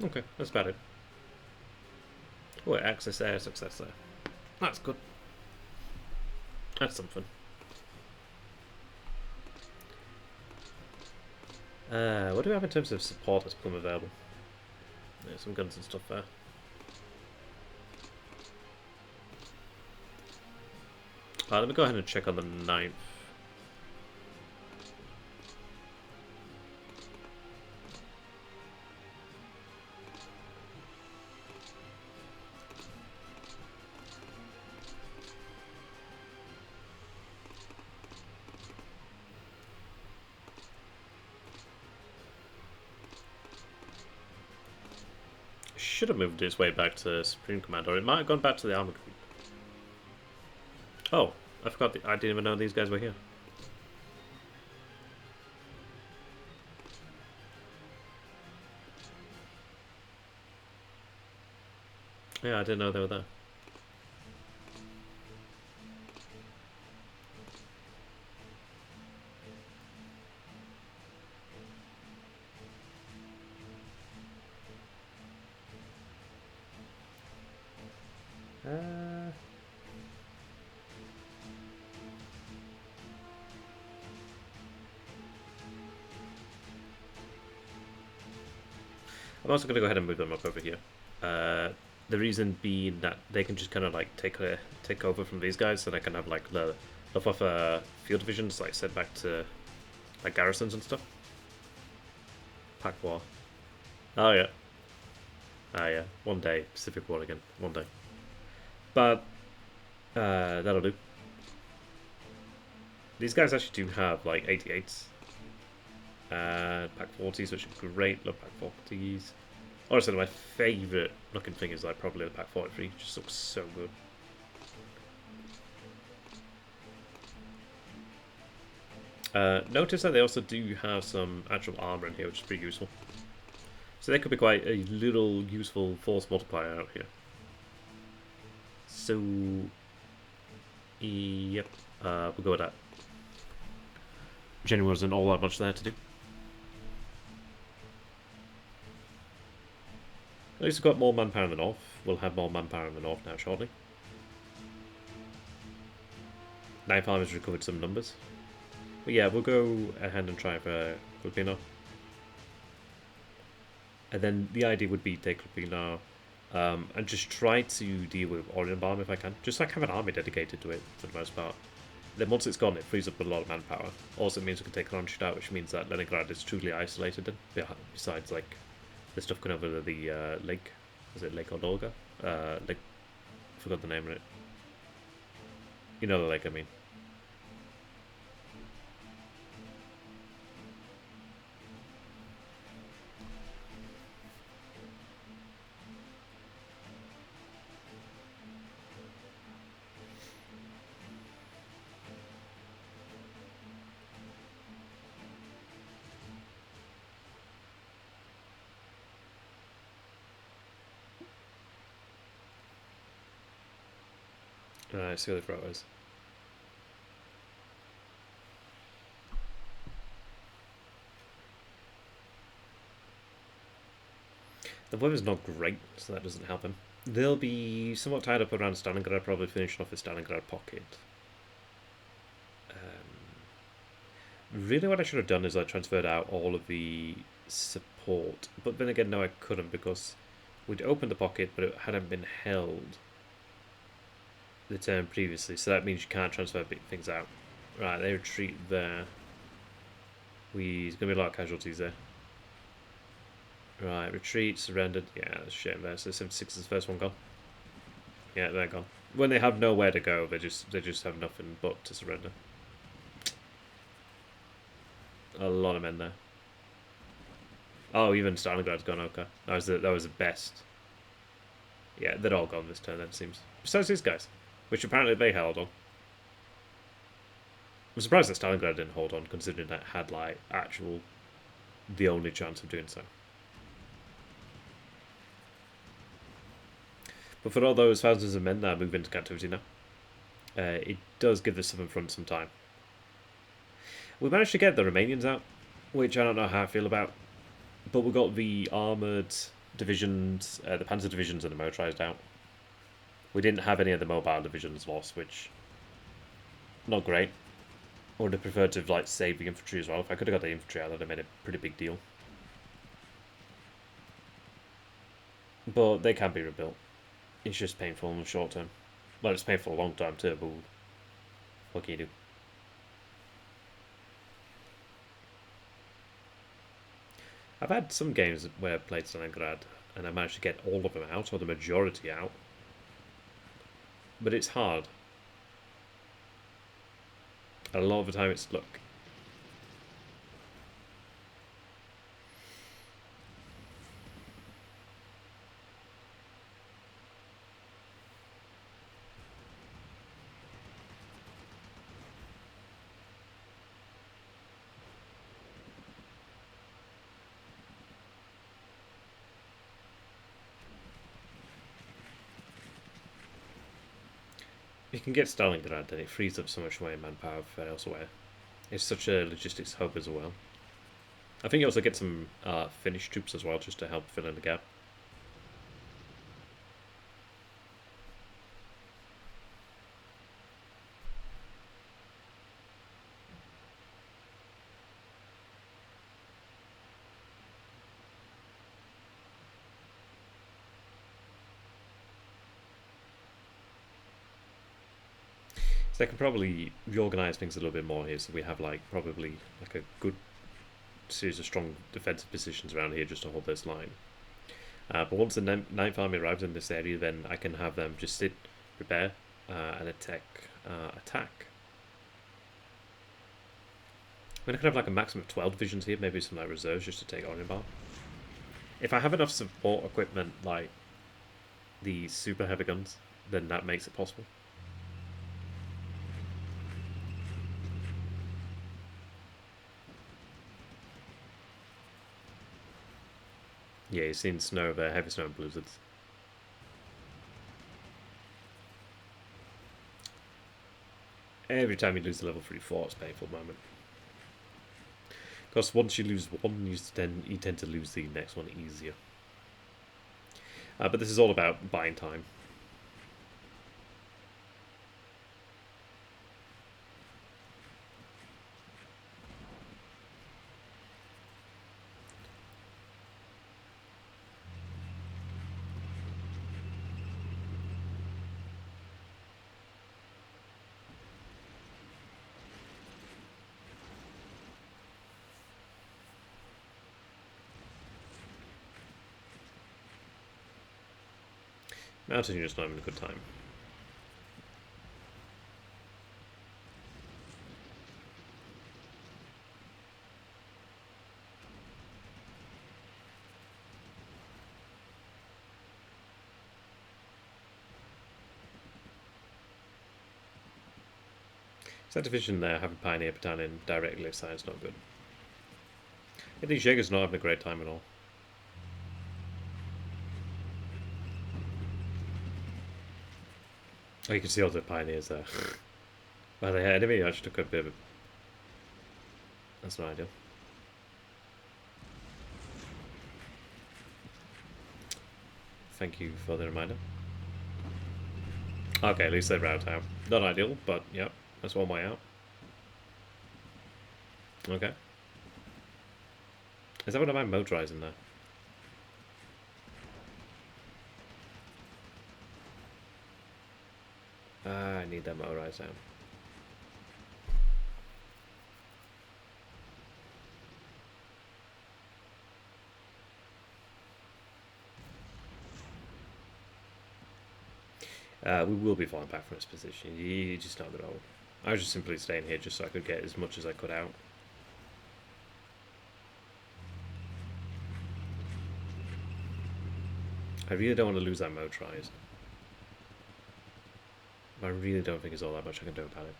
Okay, that's about it. Oh, access there, success there. That's good. That's something. What do we have in terms of support that's become available? Yeah, some guns and stuff there. Let me go ahead and check on the 9th. Should have moved its way back to Supreme Command, or it might have gone back to the Armored Group. Oh, I forgot. I didn't even know these guys were here. Yeah, I didn't know they were there. I'm also going to go ahead and move them up over here. The reason being that they can just kind of like take over from these guys, so they can have like the Luftwaffe field divisions like sent back to like garrisons and stuff. Pack war. Oh yeah. Ah yeah. One day Pacific War again. One day. But that'll do. These guys actually do have like 88s. Pack 40s, which are great. Love Pack 40s. Honestly, my favourite looking thing is like probably the Pack 43. It just looks so good. Notice that they also do have some actual armor in here, which is pretty useful. So they could be quite a little useful force multiplier out here. So, yep, we'll go with that. Genuine wasn't all that much there to do. At least we've got more manpower in the north. We'll have more manpower in the north now shortly. Knife Army's recovered some numbers. But yeah, we'll go ahead and try for Filipino. And then the idea would be take Filipino and just try to deal with Orient Bomb if I can. Just like have an army dedicated to it for the most part. Then once it's gone, it frees up a lot of manpower. Also, it means we can take Kronstadt out, which means that Leningrad is truly isolated. Besides, like, the stuff going over the lake. Is it Lake Olga? Lake. I forgot the name of it. You know the lake I mean. See what the throw is. The weather's not great, so that doesn't help him. They'll be somewhat tied up around Stalingrad, probably finishing off the Stalingrad pocket. Really what I should have done is I transferred out all of the support. But then again, no, I couldn't because we'd opened the pocket, but it hadn't been held the turn previously, so that means you can't transfer big things out. Right, they retreat there. There's going to be a lot of casualties there. Right, retreat, surrendered. Yeah, that's a shame there. So 76 is the first one gone. Yeah, they're gone. When they have nowhere to go, they just have nothing but to surrender. A lot of men there. Oh, even Stalingrad's gone. Okay, that was the best. Yeah, they're all gone this turn. Then it seems. Besides these guys, which apparently they held on. I'm surprised that Stalingrad didn't hold on, considering that had like the only chance of doing so. But for all those thousands of men that move into captivity now, it does give the Southern Front some time. We managed to get the Romanians out, which I don't know how I feel about. But we got the armoured divisions, the panzer divisions and the motorised out. We didn't have any of the mobile divisions lost, which not great. I would have preferred to like save the infantry as well. If I could have got the infantry out, that would have made a pretty big deal. But they can be rebuilt. It's just painful in the short term. Well, it's painful a long time too, but what can you do? I've had some games where I've played Stalingrad and I managed to get all of them out, or the majority out. But it's hard. And a lot of the time it's luck. You can get Stalingrad, then it frees up so much more manpower for elsewhere. It's such a logistics hub as well. I think you also get some Finnish troops as well, just to help fill in the gap. So I can probably reorganise things a little bit more here, so we have like probably like a good series of strong defensive positions around here just to hold this line. But once the 9th Army arrives in this area, then I can have them just sit, prepare, and attack. I mean, I could have like a maximum of 12 divisions here, maybe some like reserves just to take Oranienbaum. If I have enough support equipment like the super heavy guns, then that makes it possible. Yeah, you've seen snow there, heavy snow and blizzards. Every time you lose the level 3 fort, it's a painful moment. Because once you lose one, you tend to lose the next one easier. But this is all about buying time. Mountain, you're just not having a good time. That division there, having Pioneer Battalion directly assigned is not good. These Jaegers not having a great time at all. Oh, you can see all the Pioneers there. Well, the enemy actually took a bit of a... That's not ideal. Thank you for the reminder. Okay, at least they route out. Not ideal, but yep, that's one way out. Okay. Is that one of my motorizing there? I need that motorized down. We will be falling back from this position. You're just not good at all. I was just simply staying here just so I could get as much as I could out. I really don't want to lose that motorized. I really don't think there's all that much I can do about it.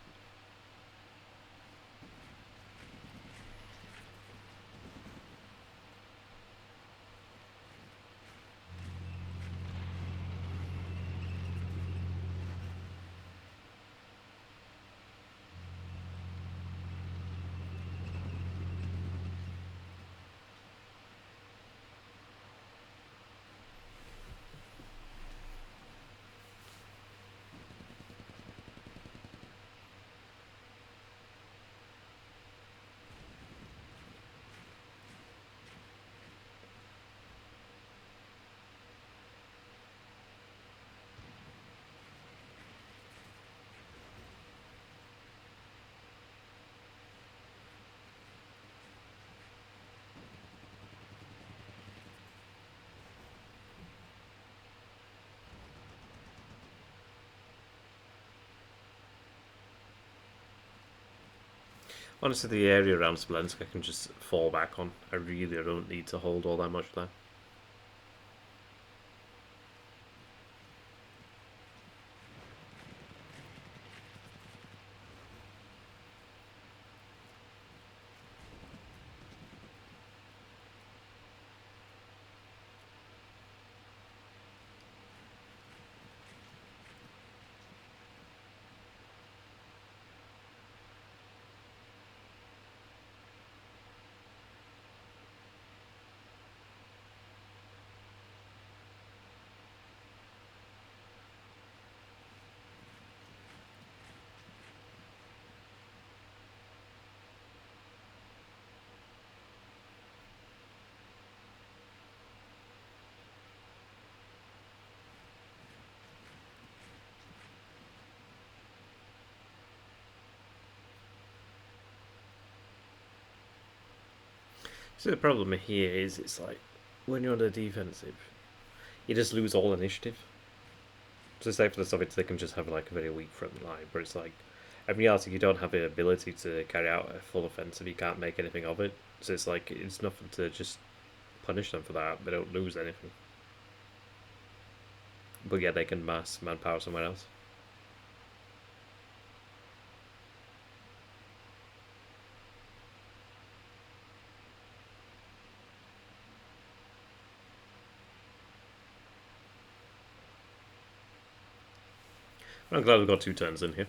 Honestly, the area around Smolensk I can just fall back on. I really don't need to hold all that much there. So the problem here is it's like when you're on the defensive, you just lose all initiative. So say for the Soviets they can just have like a very weak front line, but it's like in reality you don't have the ability to carry out a full offensive, you can't make anything of it. So it's like it's nothing to just punish them for that, they don't lose anything. But yeah, they can mass manpower somewhere else. I'm glad we've got 2 turns in here.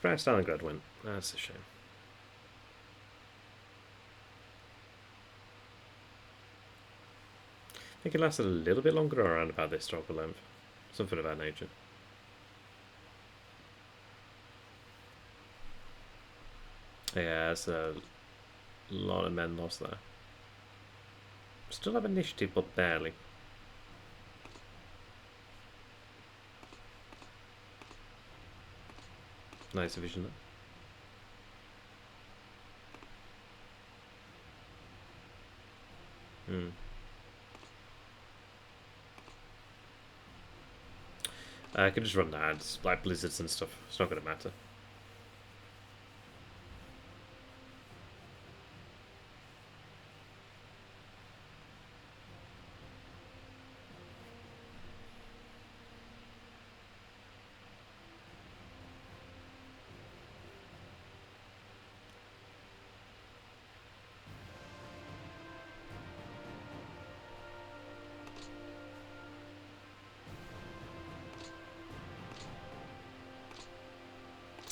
Perhaps Stalingrad went. That's a shame. I think it lasted a little bit longer around about this historical length. Something of that nature. Yeah, that's a lot of men lost there. Still have initiative, but barely. Nice division there. I could just run ads, like blizzards and stuff. It's not going to matter.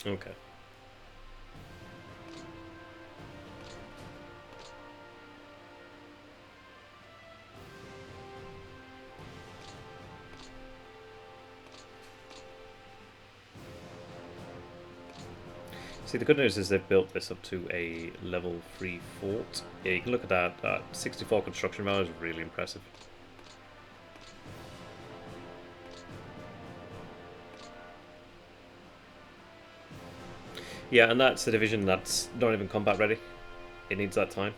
Okay. See, the good news is they've built this up to a level 3 fort. Yeah, you can look at that. 64 construction value is really impressive. Yeah, and that's a division that's not even combat ready. It needs that time.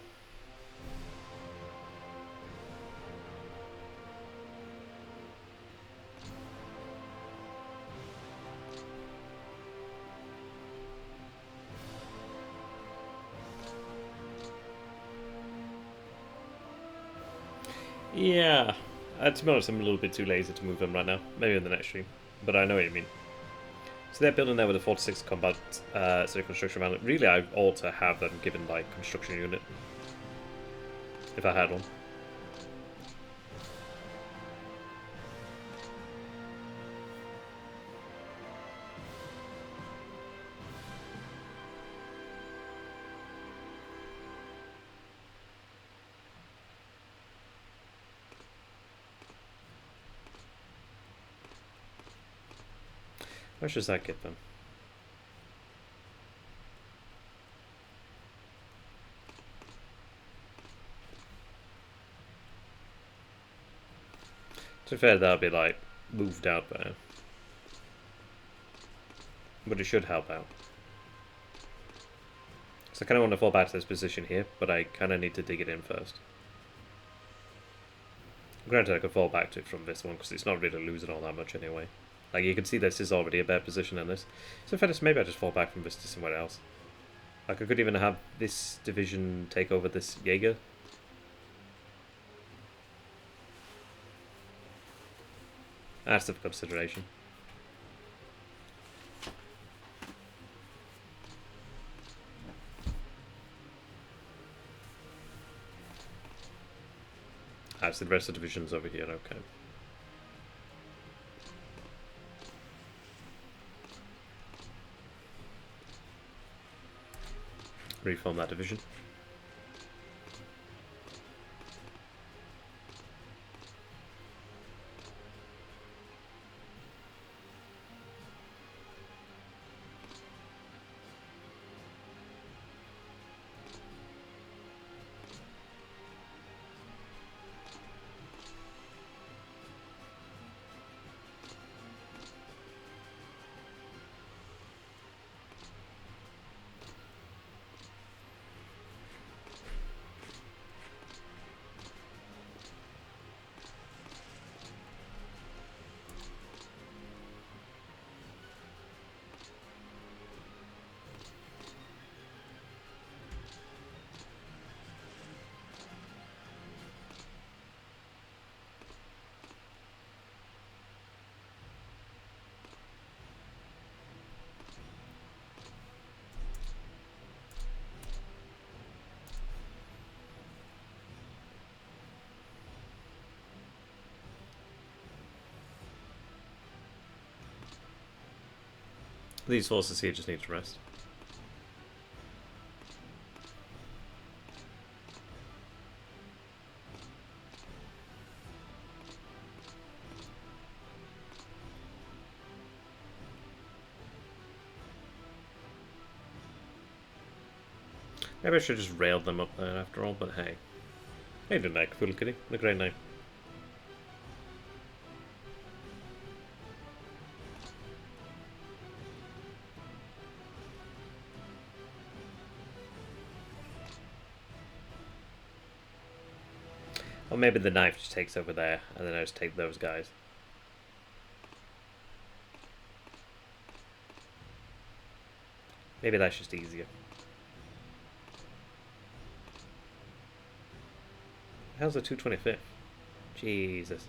Yeah, to be honest, I'm a little bit too lazy to move them right now. Maybe in the next stream, but I know what you mean. So they're building there with a 4-6 combat city construction round. Really, I ought to have them given like construction unit if I had one. Where does that get them? To be fair, that'll be like moved out there. But it should help out. So I kind of want to fall back to this position here, but I kind of need to dig it in first. Granted, I could fall back to it from this one because it's not really losing all that much anyway. Like, you can see this is already a better position than this. So in fairness, maybe I just fall back from this to somewhere else. Like, I could even have this division take over this Jaeger. That's a consideration. So the rest of the division's over here, okay. Reform that division. These forces here just need to rest. Maybe I should just rail them up there after all, but hey. Hey, didn't I, Cthulhu Kitty? What a great name. Or maybe the knife just takes over there, and then I just take those guys. Maybe that's just easier. How's the 225th? Jesus.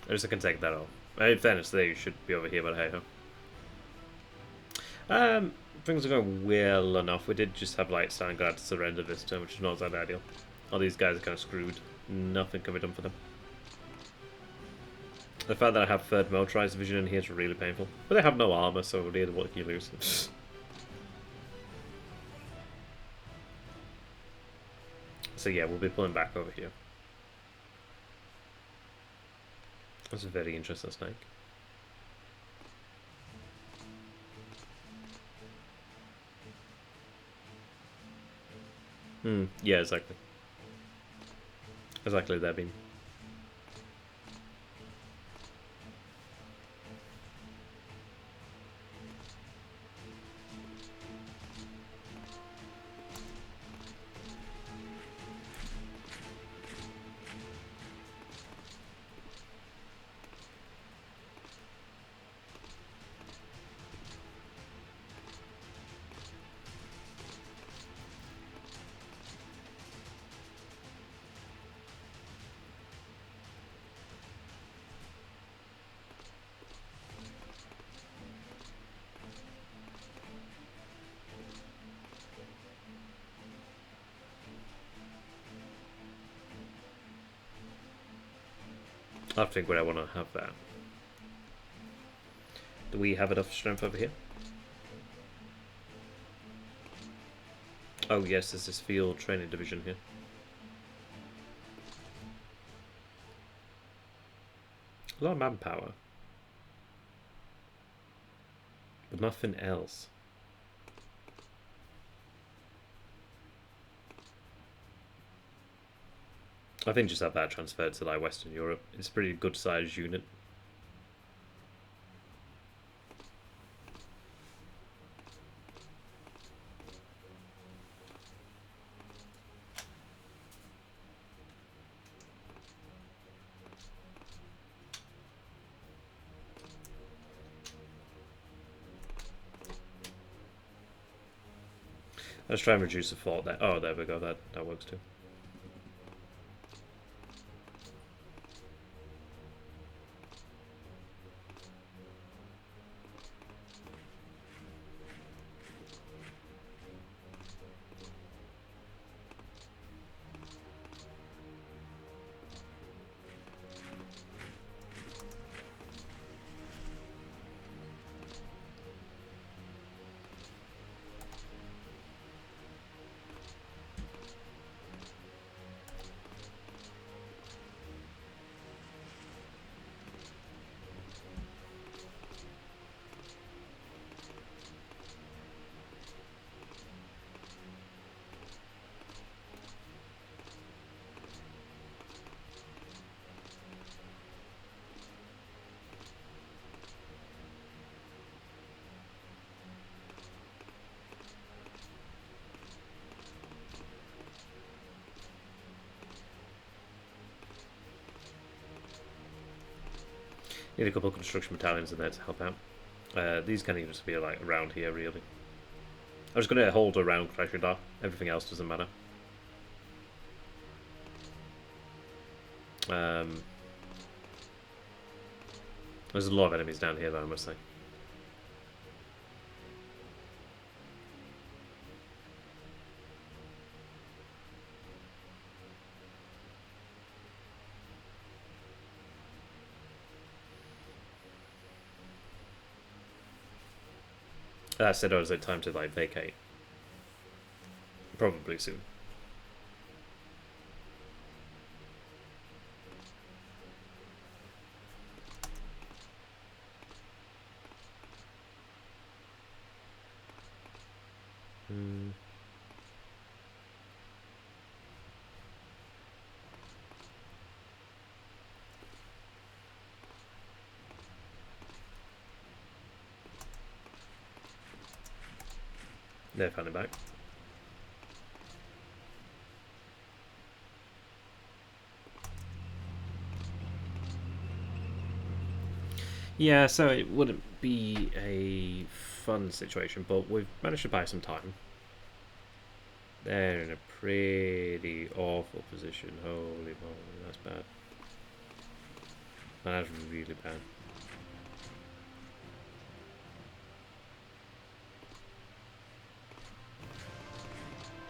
I just can take that off. In fairness, they should be over here, but hey ho. Things are going well enough. We did just have like Stalingrad to surrender this turn, which is not that ideal. All these guys are kind of screwed. Nothing can be done for them. The fact that I have third motorized division in here is really painful. But they have no armor, so really, what can you lose? So yeah, we'll be pulling back over here. That's a very interesting snake. Yeah, exactly. Exactly that beam. I think where I want to have that. Do we have enough strength over here? Oh yes, there's this field training division here. A lot of manpower. But nothing else. I think just have that transferred to like Western Europe. It's a pretty good sized unit. Let's try and reduce the fault there. Oh, there we go. That works too. Need a couple of construction battalions in there to help out. These can even just be like around here, really. I'm just going to hold around Krasnodar. Everything else doesn't matter. There's a lot of enemies down here, though, I must say. That said, is it time to like vacate? Probably soon. They're finally back. Yeah, so it wouldn't be a fun situation, but we've managed to buy some time. They're in a pretty awful position. Holy moly, that's bad. That's really bad.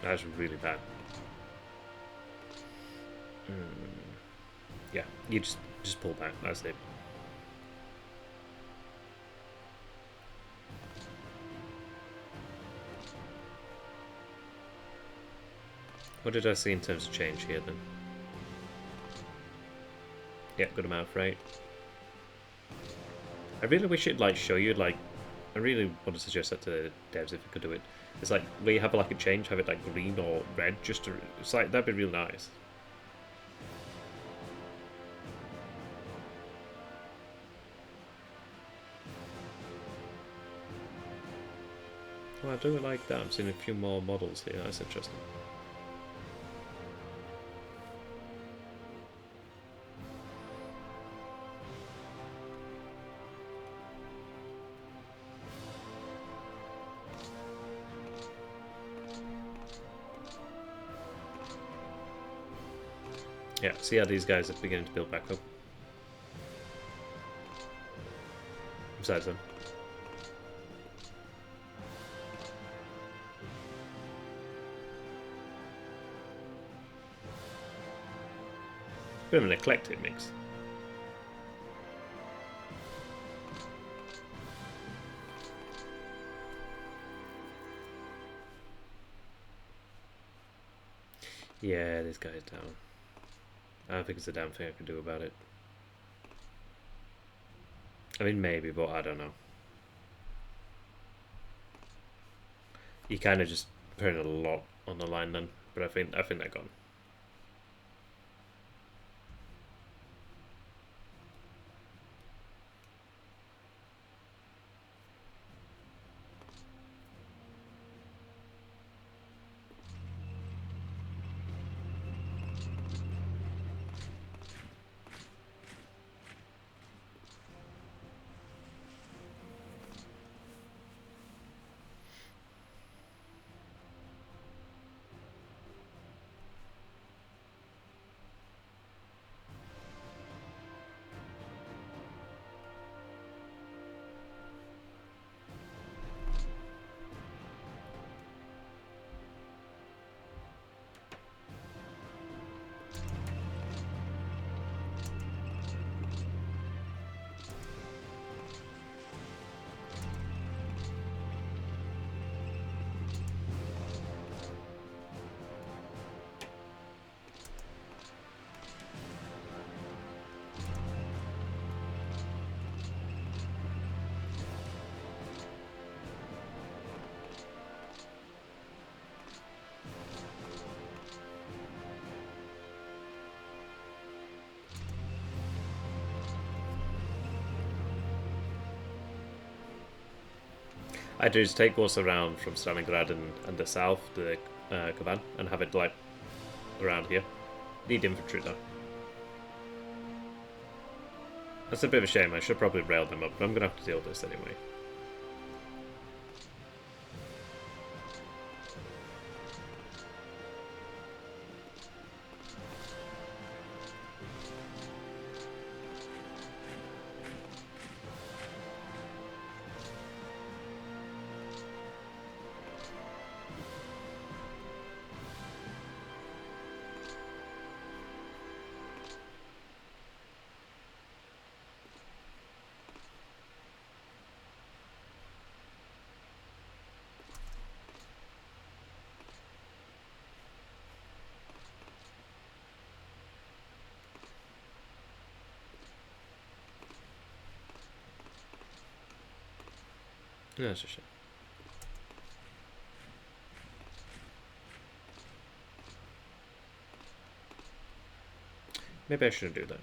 That's really bad. Yeah, you just pull back. That's it. What did I see in terms of change here then? Yeah, good amount of freight. I really wish it'd like show you like. I really want to suggest that to devs if it could do it. It's like where you have like a change, have it like green or red, just to. It's like that'd be real nice. Well, I do like that. I'm seeing a few more models here. That's interesting. Yeah, see how these guys are beginning to build back up. Besides them. Bit of an eclectic mix. Yeah, this guy's down. I don't think it's a damn thing I can do about it. I mean, maybe, but I don't know. You kind of just put a lot on the line then, but I think they're gone. I do just take us around from Stalingrad and the south to Kavan and have it like around here. Need infantry though. That's a bit of a shame. I should probably rail them up, but I'm gonna have to deal with this anyway. Yeah, that's a shame. Maybe I shouldn't do that.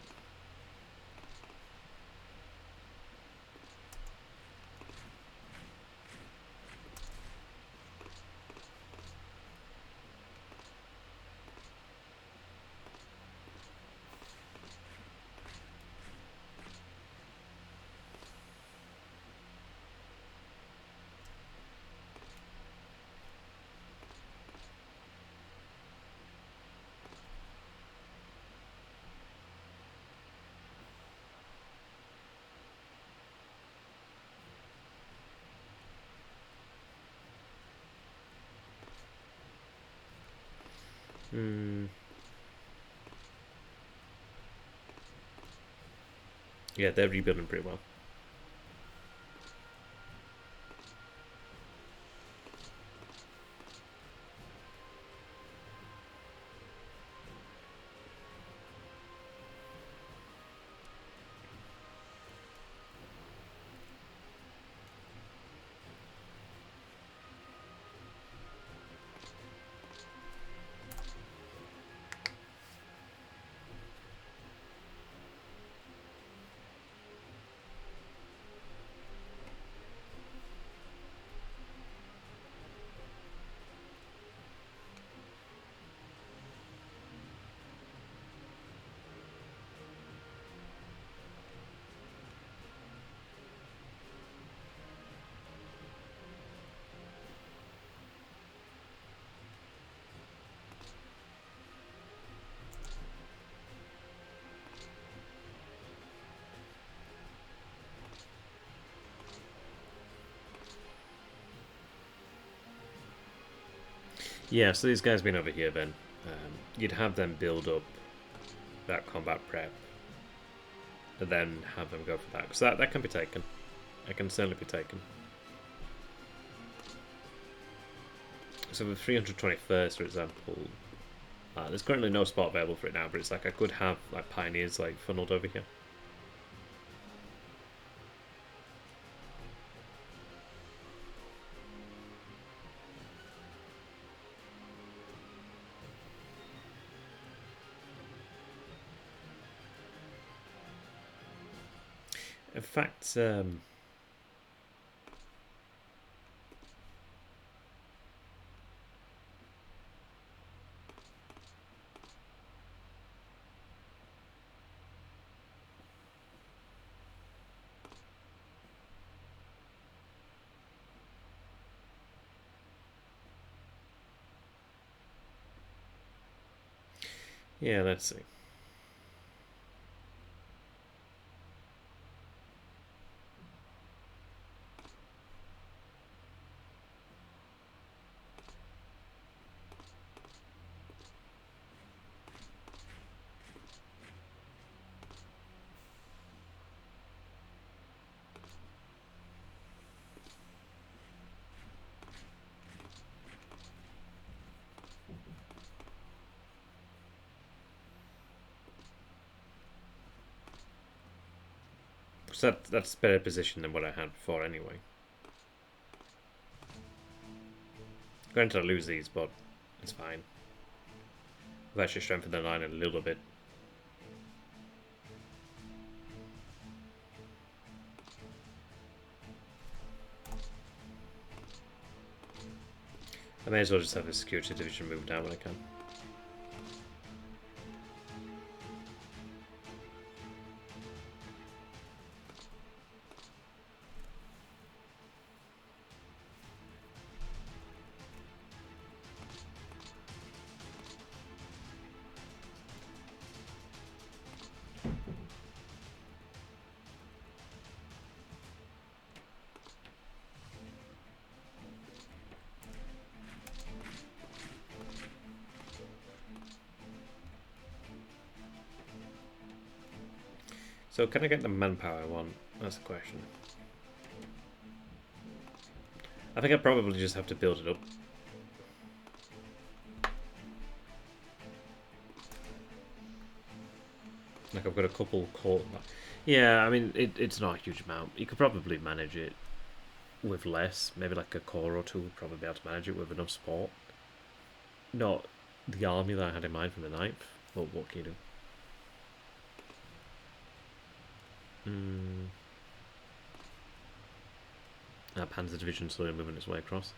Yeah, they're rebuilding pretty well. Yeah, so these guys being over here then, you'd have them build up that combat prep, and then have them go for that. Because that can be taken. That can certainly be taken. So with 321st, for example, there's currently no spot available for it now, but it's like I could have like pioneers like funneled over here. In fact, yeah, let's see. So that's a better position than what I had before anyway. Granted, I lose these, but it's fine. I've actually strengthened the line a little bit. I may as well just have a security division moved out when I can. So can I get the manpower I want? That's the question. I think I probably just have to build it up. Like I've got a couple caught. Yeah, I mean it's not a huge amount. You could probably manage it with less. Maybe like a core or two would probably be able to manage it with enough support. Not the army that I had in mind from the 9th, but what can you do? That Panzer Division slowly moving its way across.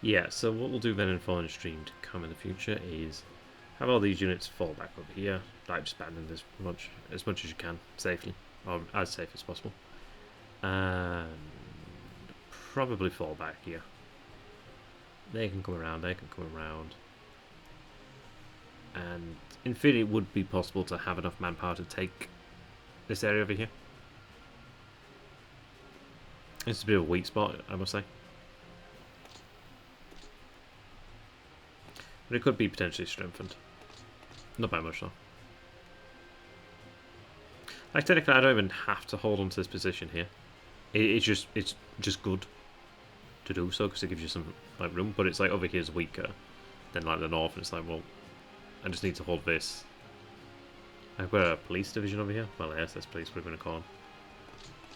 Yeah, so what we'll do then in following stream to come in the future is have all these units fall back over here, like just banding this as much as you can safely, or as safe as possible, and probably fall back here. They can come around, and in theory it would be possible to have enough manpower to take this area over here. It's a bit of a weak spot, I must say. But it could be potentially strengthened. Not by much though. Like technically I don't even have to hold on to this position here. It's just good to do so because it gives you some like room, but it's like over here is weaker than like the north, and it's like, well, I just need to hold this. I've got a police division over here. Well, yes, that's police, we're going to call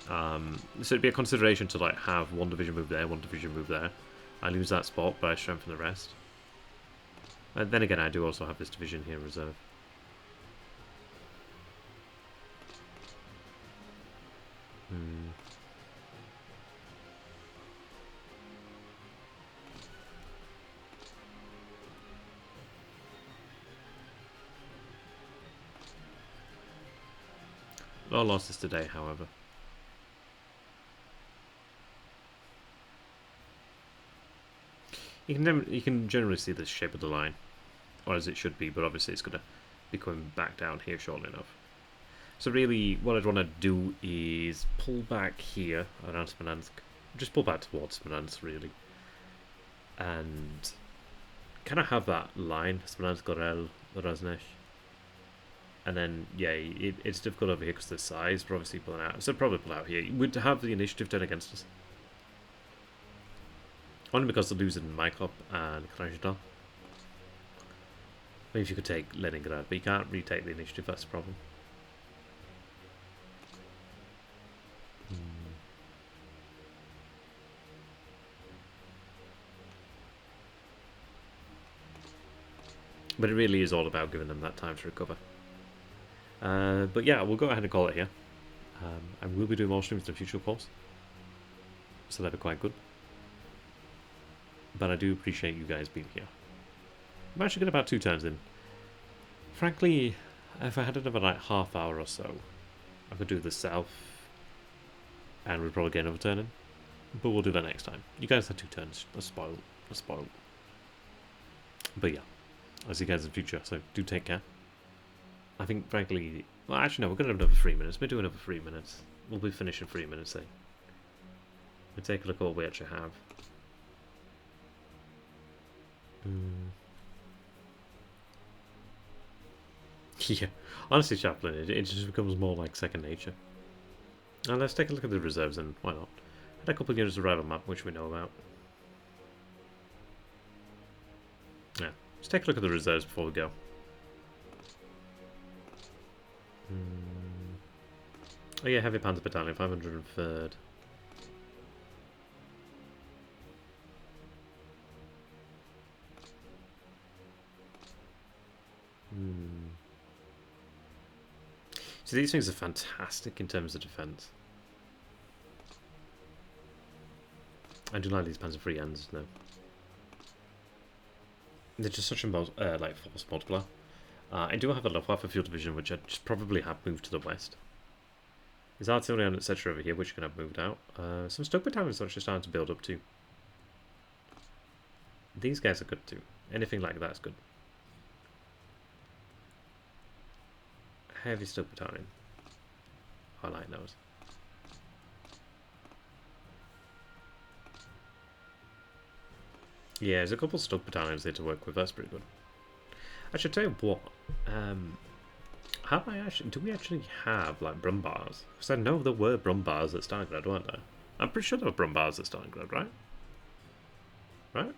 them. So it'd be a consideration to like have one division move there, one division move there. I lose that spot, but I strengthen the rest. And then again, I do also have this division here in reserve. No losses today, however. You can generally see the shape of the line, or as it should be, but obviously it's going to be coming back down here shortly enough. So really, what I'd want to do is pull back here around Smolensk. Just pull back towards Smolensk, really. And kind of have that line, Smolensk, Gorel, Roznech. And then, yeah, it's difficult over here because of the size, but obviously pulling out. So probably pull out here. You would have the initiative turn against us. Only because they're losing Mykop and Krasnodar. Maybe if you could take Leningrad, but you can't retake the initiative, that's the problem. But it really is all about giving them that time to recover. But yeah, we'll go ahead and call it here. And we'll be doing more streams in the future, of course. So that'll be quite good. But I do appreciate you guys being here. I'm actually getting about 2 turns in. Frankly, if I had another like half hour or so, I could do the south. And we'd probably get another turn in. But we'll do that next time. You guys had 2 turns. That's spoiled. That's spoiled. But yeah. I'll see you guys in the future, so do take care. I think, frankly... Well, actually, no, we're going to have another 3 minutes. We'll do another 3 minutes. We'll be finished in 3 minutes, eh? We'll take a look at what we actually have. Yeah. Honestly, Chaplain, it just becomes more like second nature. Now, let's take a look at the reserves, and why not? Had a couple of units arrive on map, which we know about. Yeah. Let's take a look at the reserves before we go. Oh yeah, Heavy Panzer Battalion, 503rd. So these things are fantastic in terms of defense. I do like these Panzer III ends though. They're just such a like force multiplier. I do have a Luftwaffe field division, which I just probably have moved to the west. There's artillery and etc. over here, which can have moved out. Some Stoke battalions are actually starting to build up too. These guys are good too. Anything like that is good. Heavy Stoke battalion. I like those. Yeah, there's a couple stug battalions there to work with. That's pretty good. I should tell you what. Do we actually have like Brumbars? Because I know there were Brumbars at Stalingrad, weren't there? I'm pretty sure there were Brumbars at Stalingrad, right? Right?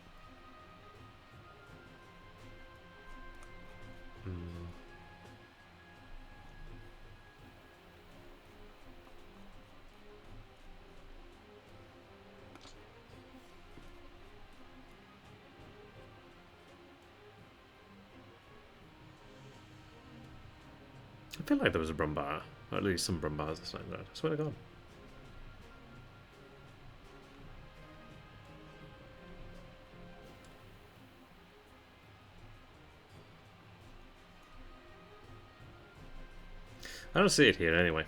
I feel like there was a Brumbar, or at least some Brumbars at Stalingrad. I swear to God. I don't see it here anyway.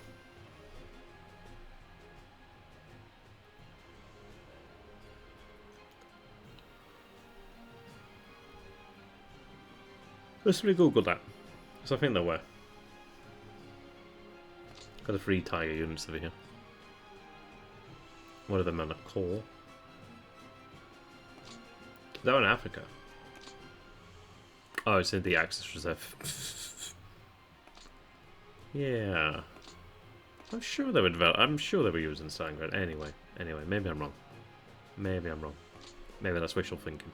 Let's re-Google that. Because I think there were. Got the 3 Tiger units over here. One of them on a core. Is that in Africa? Oh, it's in the Axis Reserve. Yeah. I'm sure they were using Stalingrad. Anyway, maybe I'm wrong. Maybe that's wishful thinking.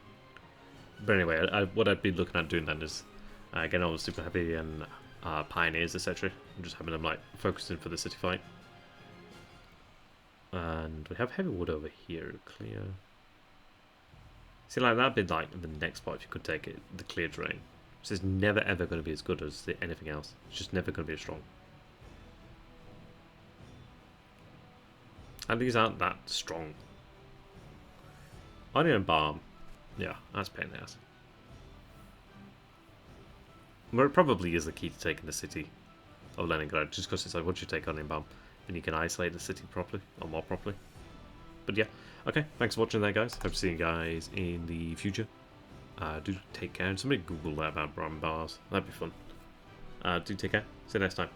But anyway, what I'd be looking at doing then is getting all the super heavy and pioneers, etc. And just having them like focused in for the city fight. And we have heavy wood over here. Clear. See, like that'd be like the next part if you could take it, the clear terrain. This is never ever going to be as good as anything else. It's just never going to be as strong. And these aren't that strong. Onion and Balm. Yeah, that's a pain in the ass. Well, it probably is the key to taking the city of Leningrad, just because it's like once you take Onion Balm, then you can isolate the city properly, or more properly. But yeah, okay, thanks for watching there, guys. Hope to see you guys in the future. Do take care, and somebody Google that about Brumbars. That'd be fun. Do take care. See you next time.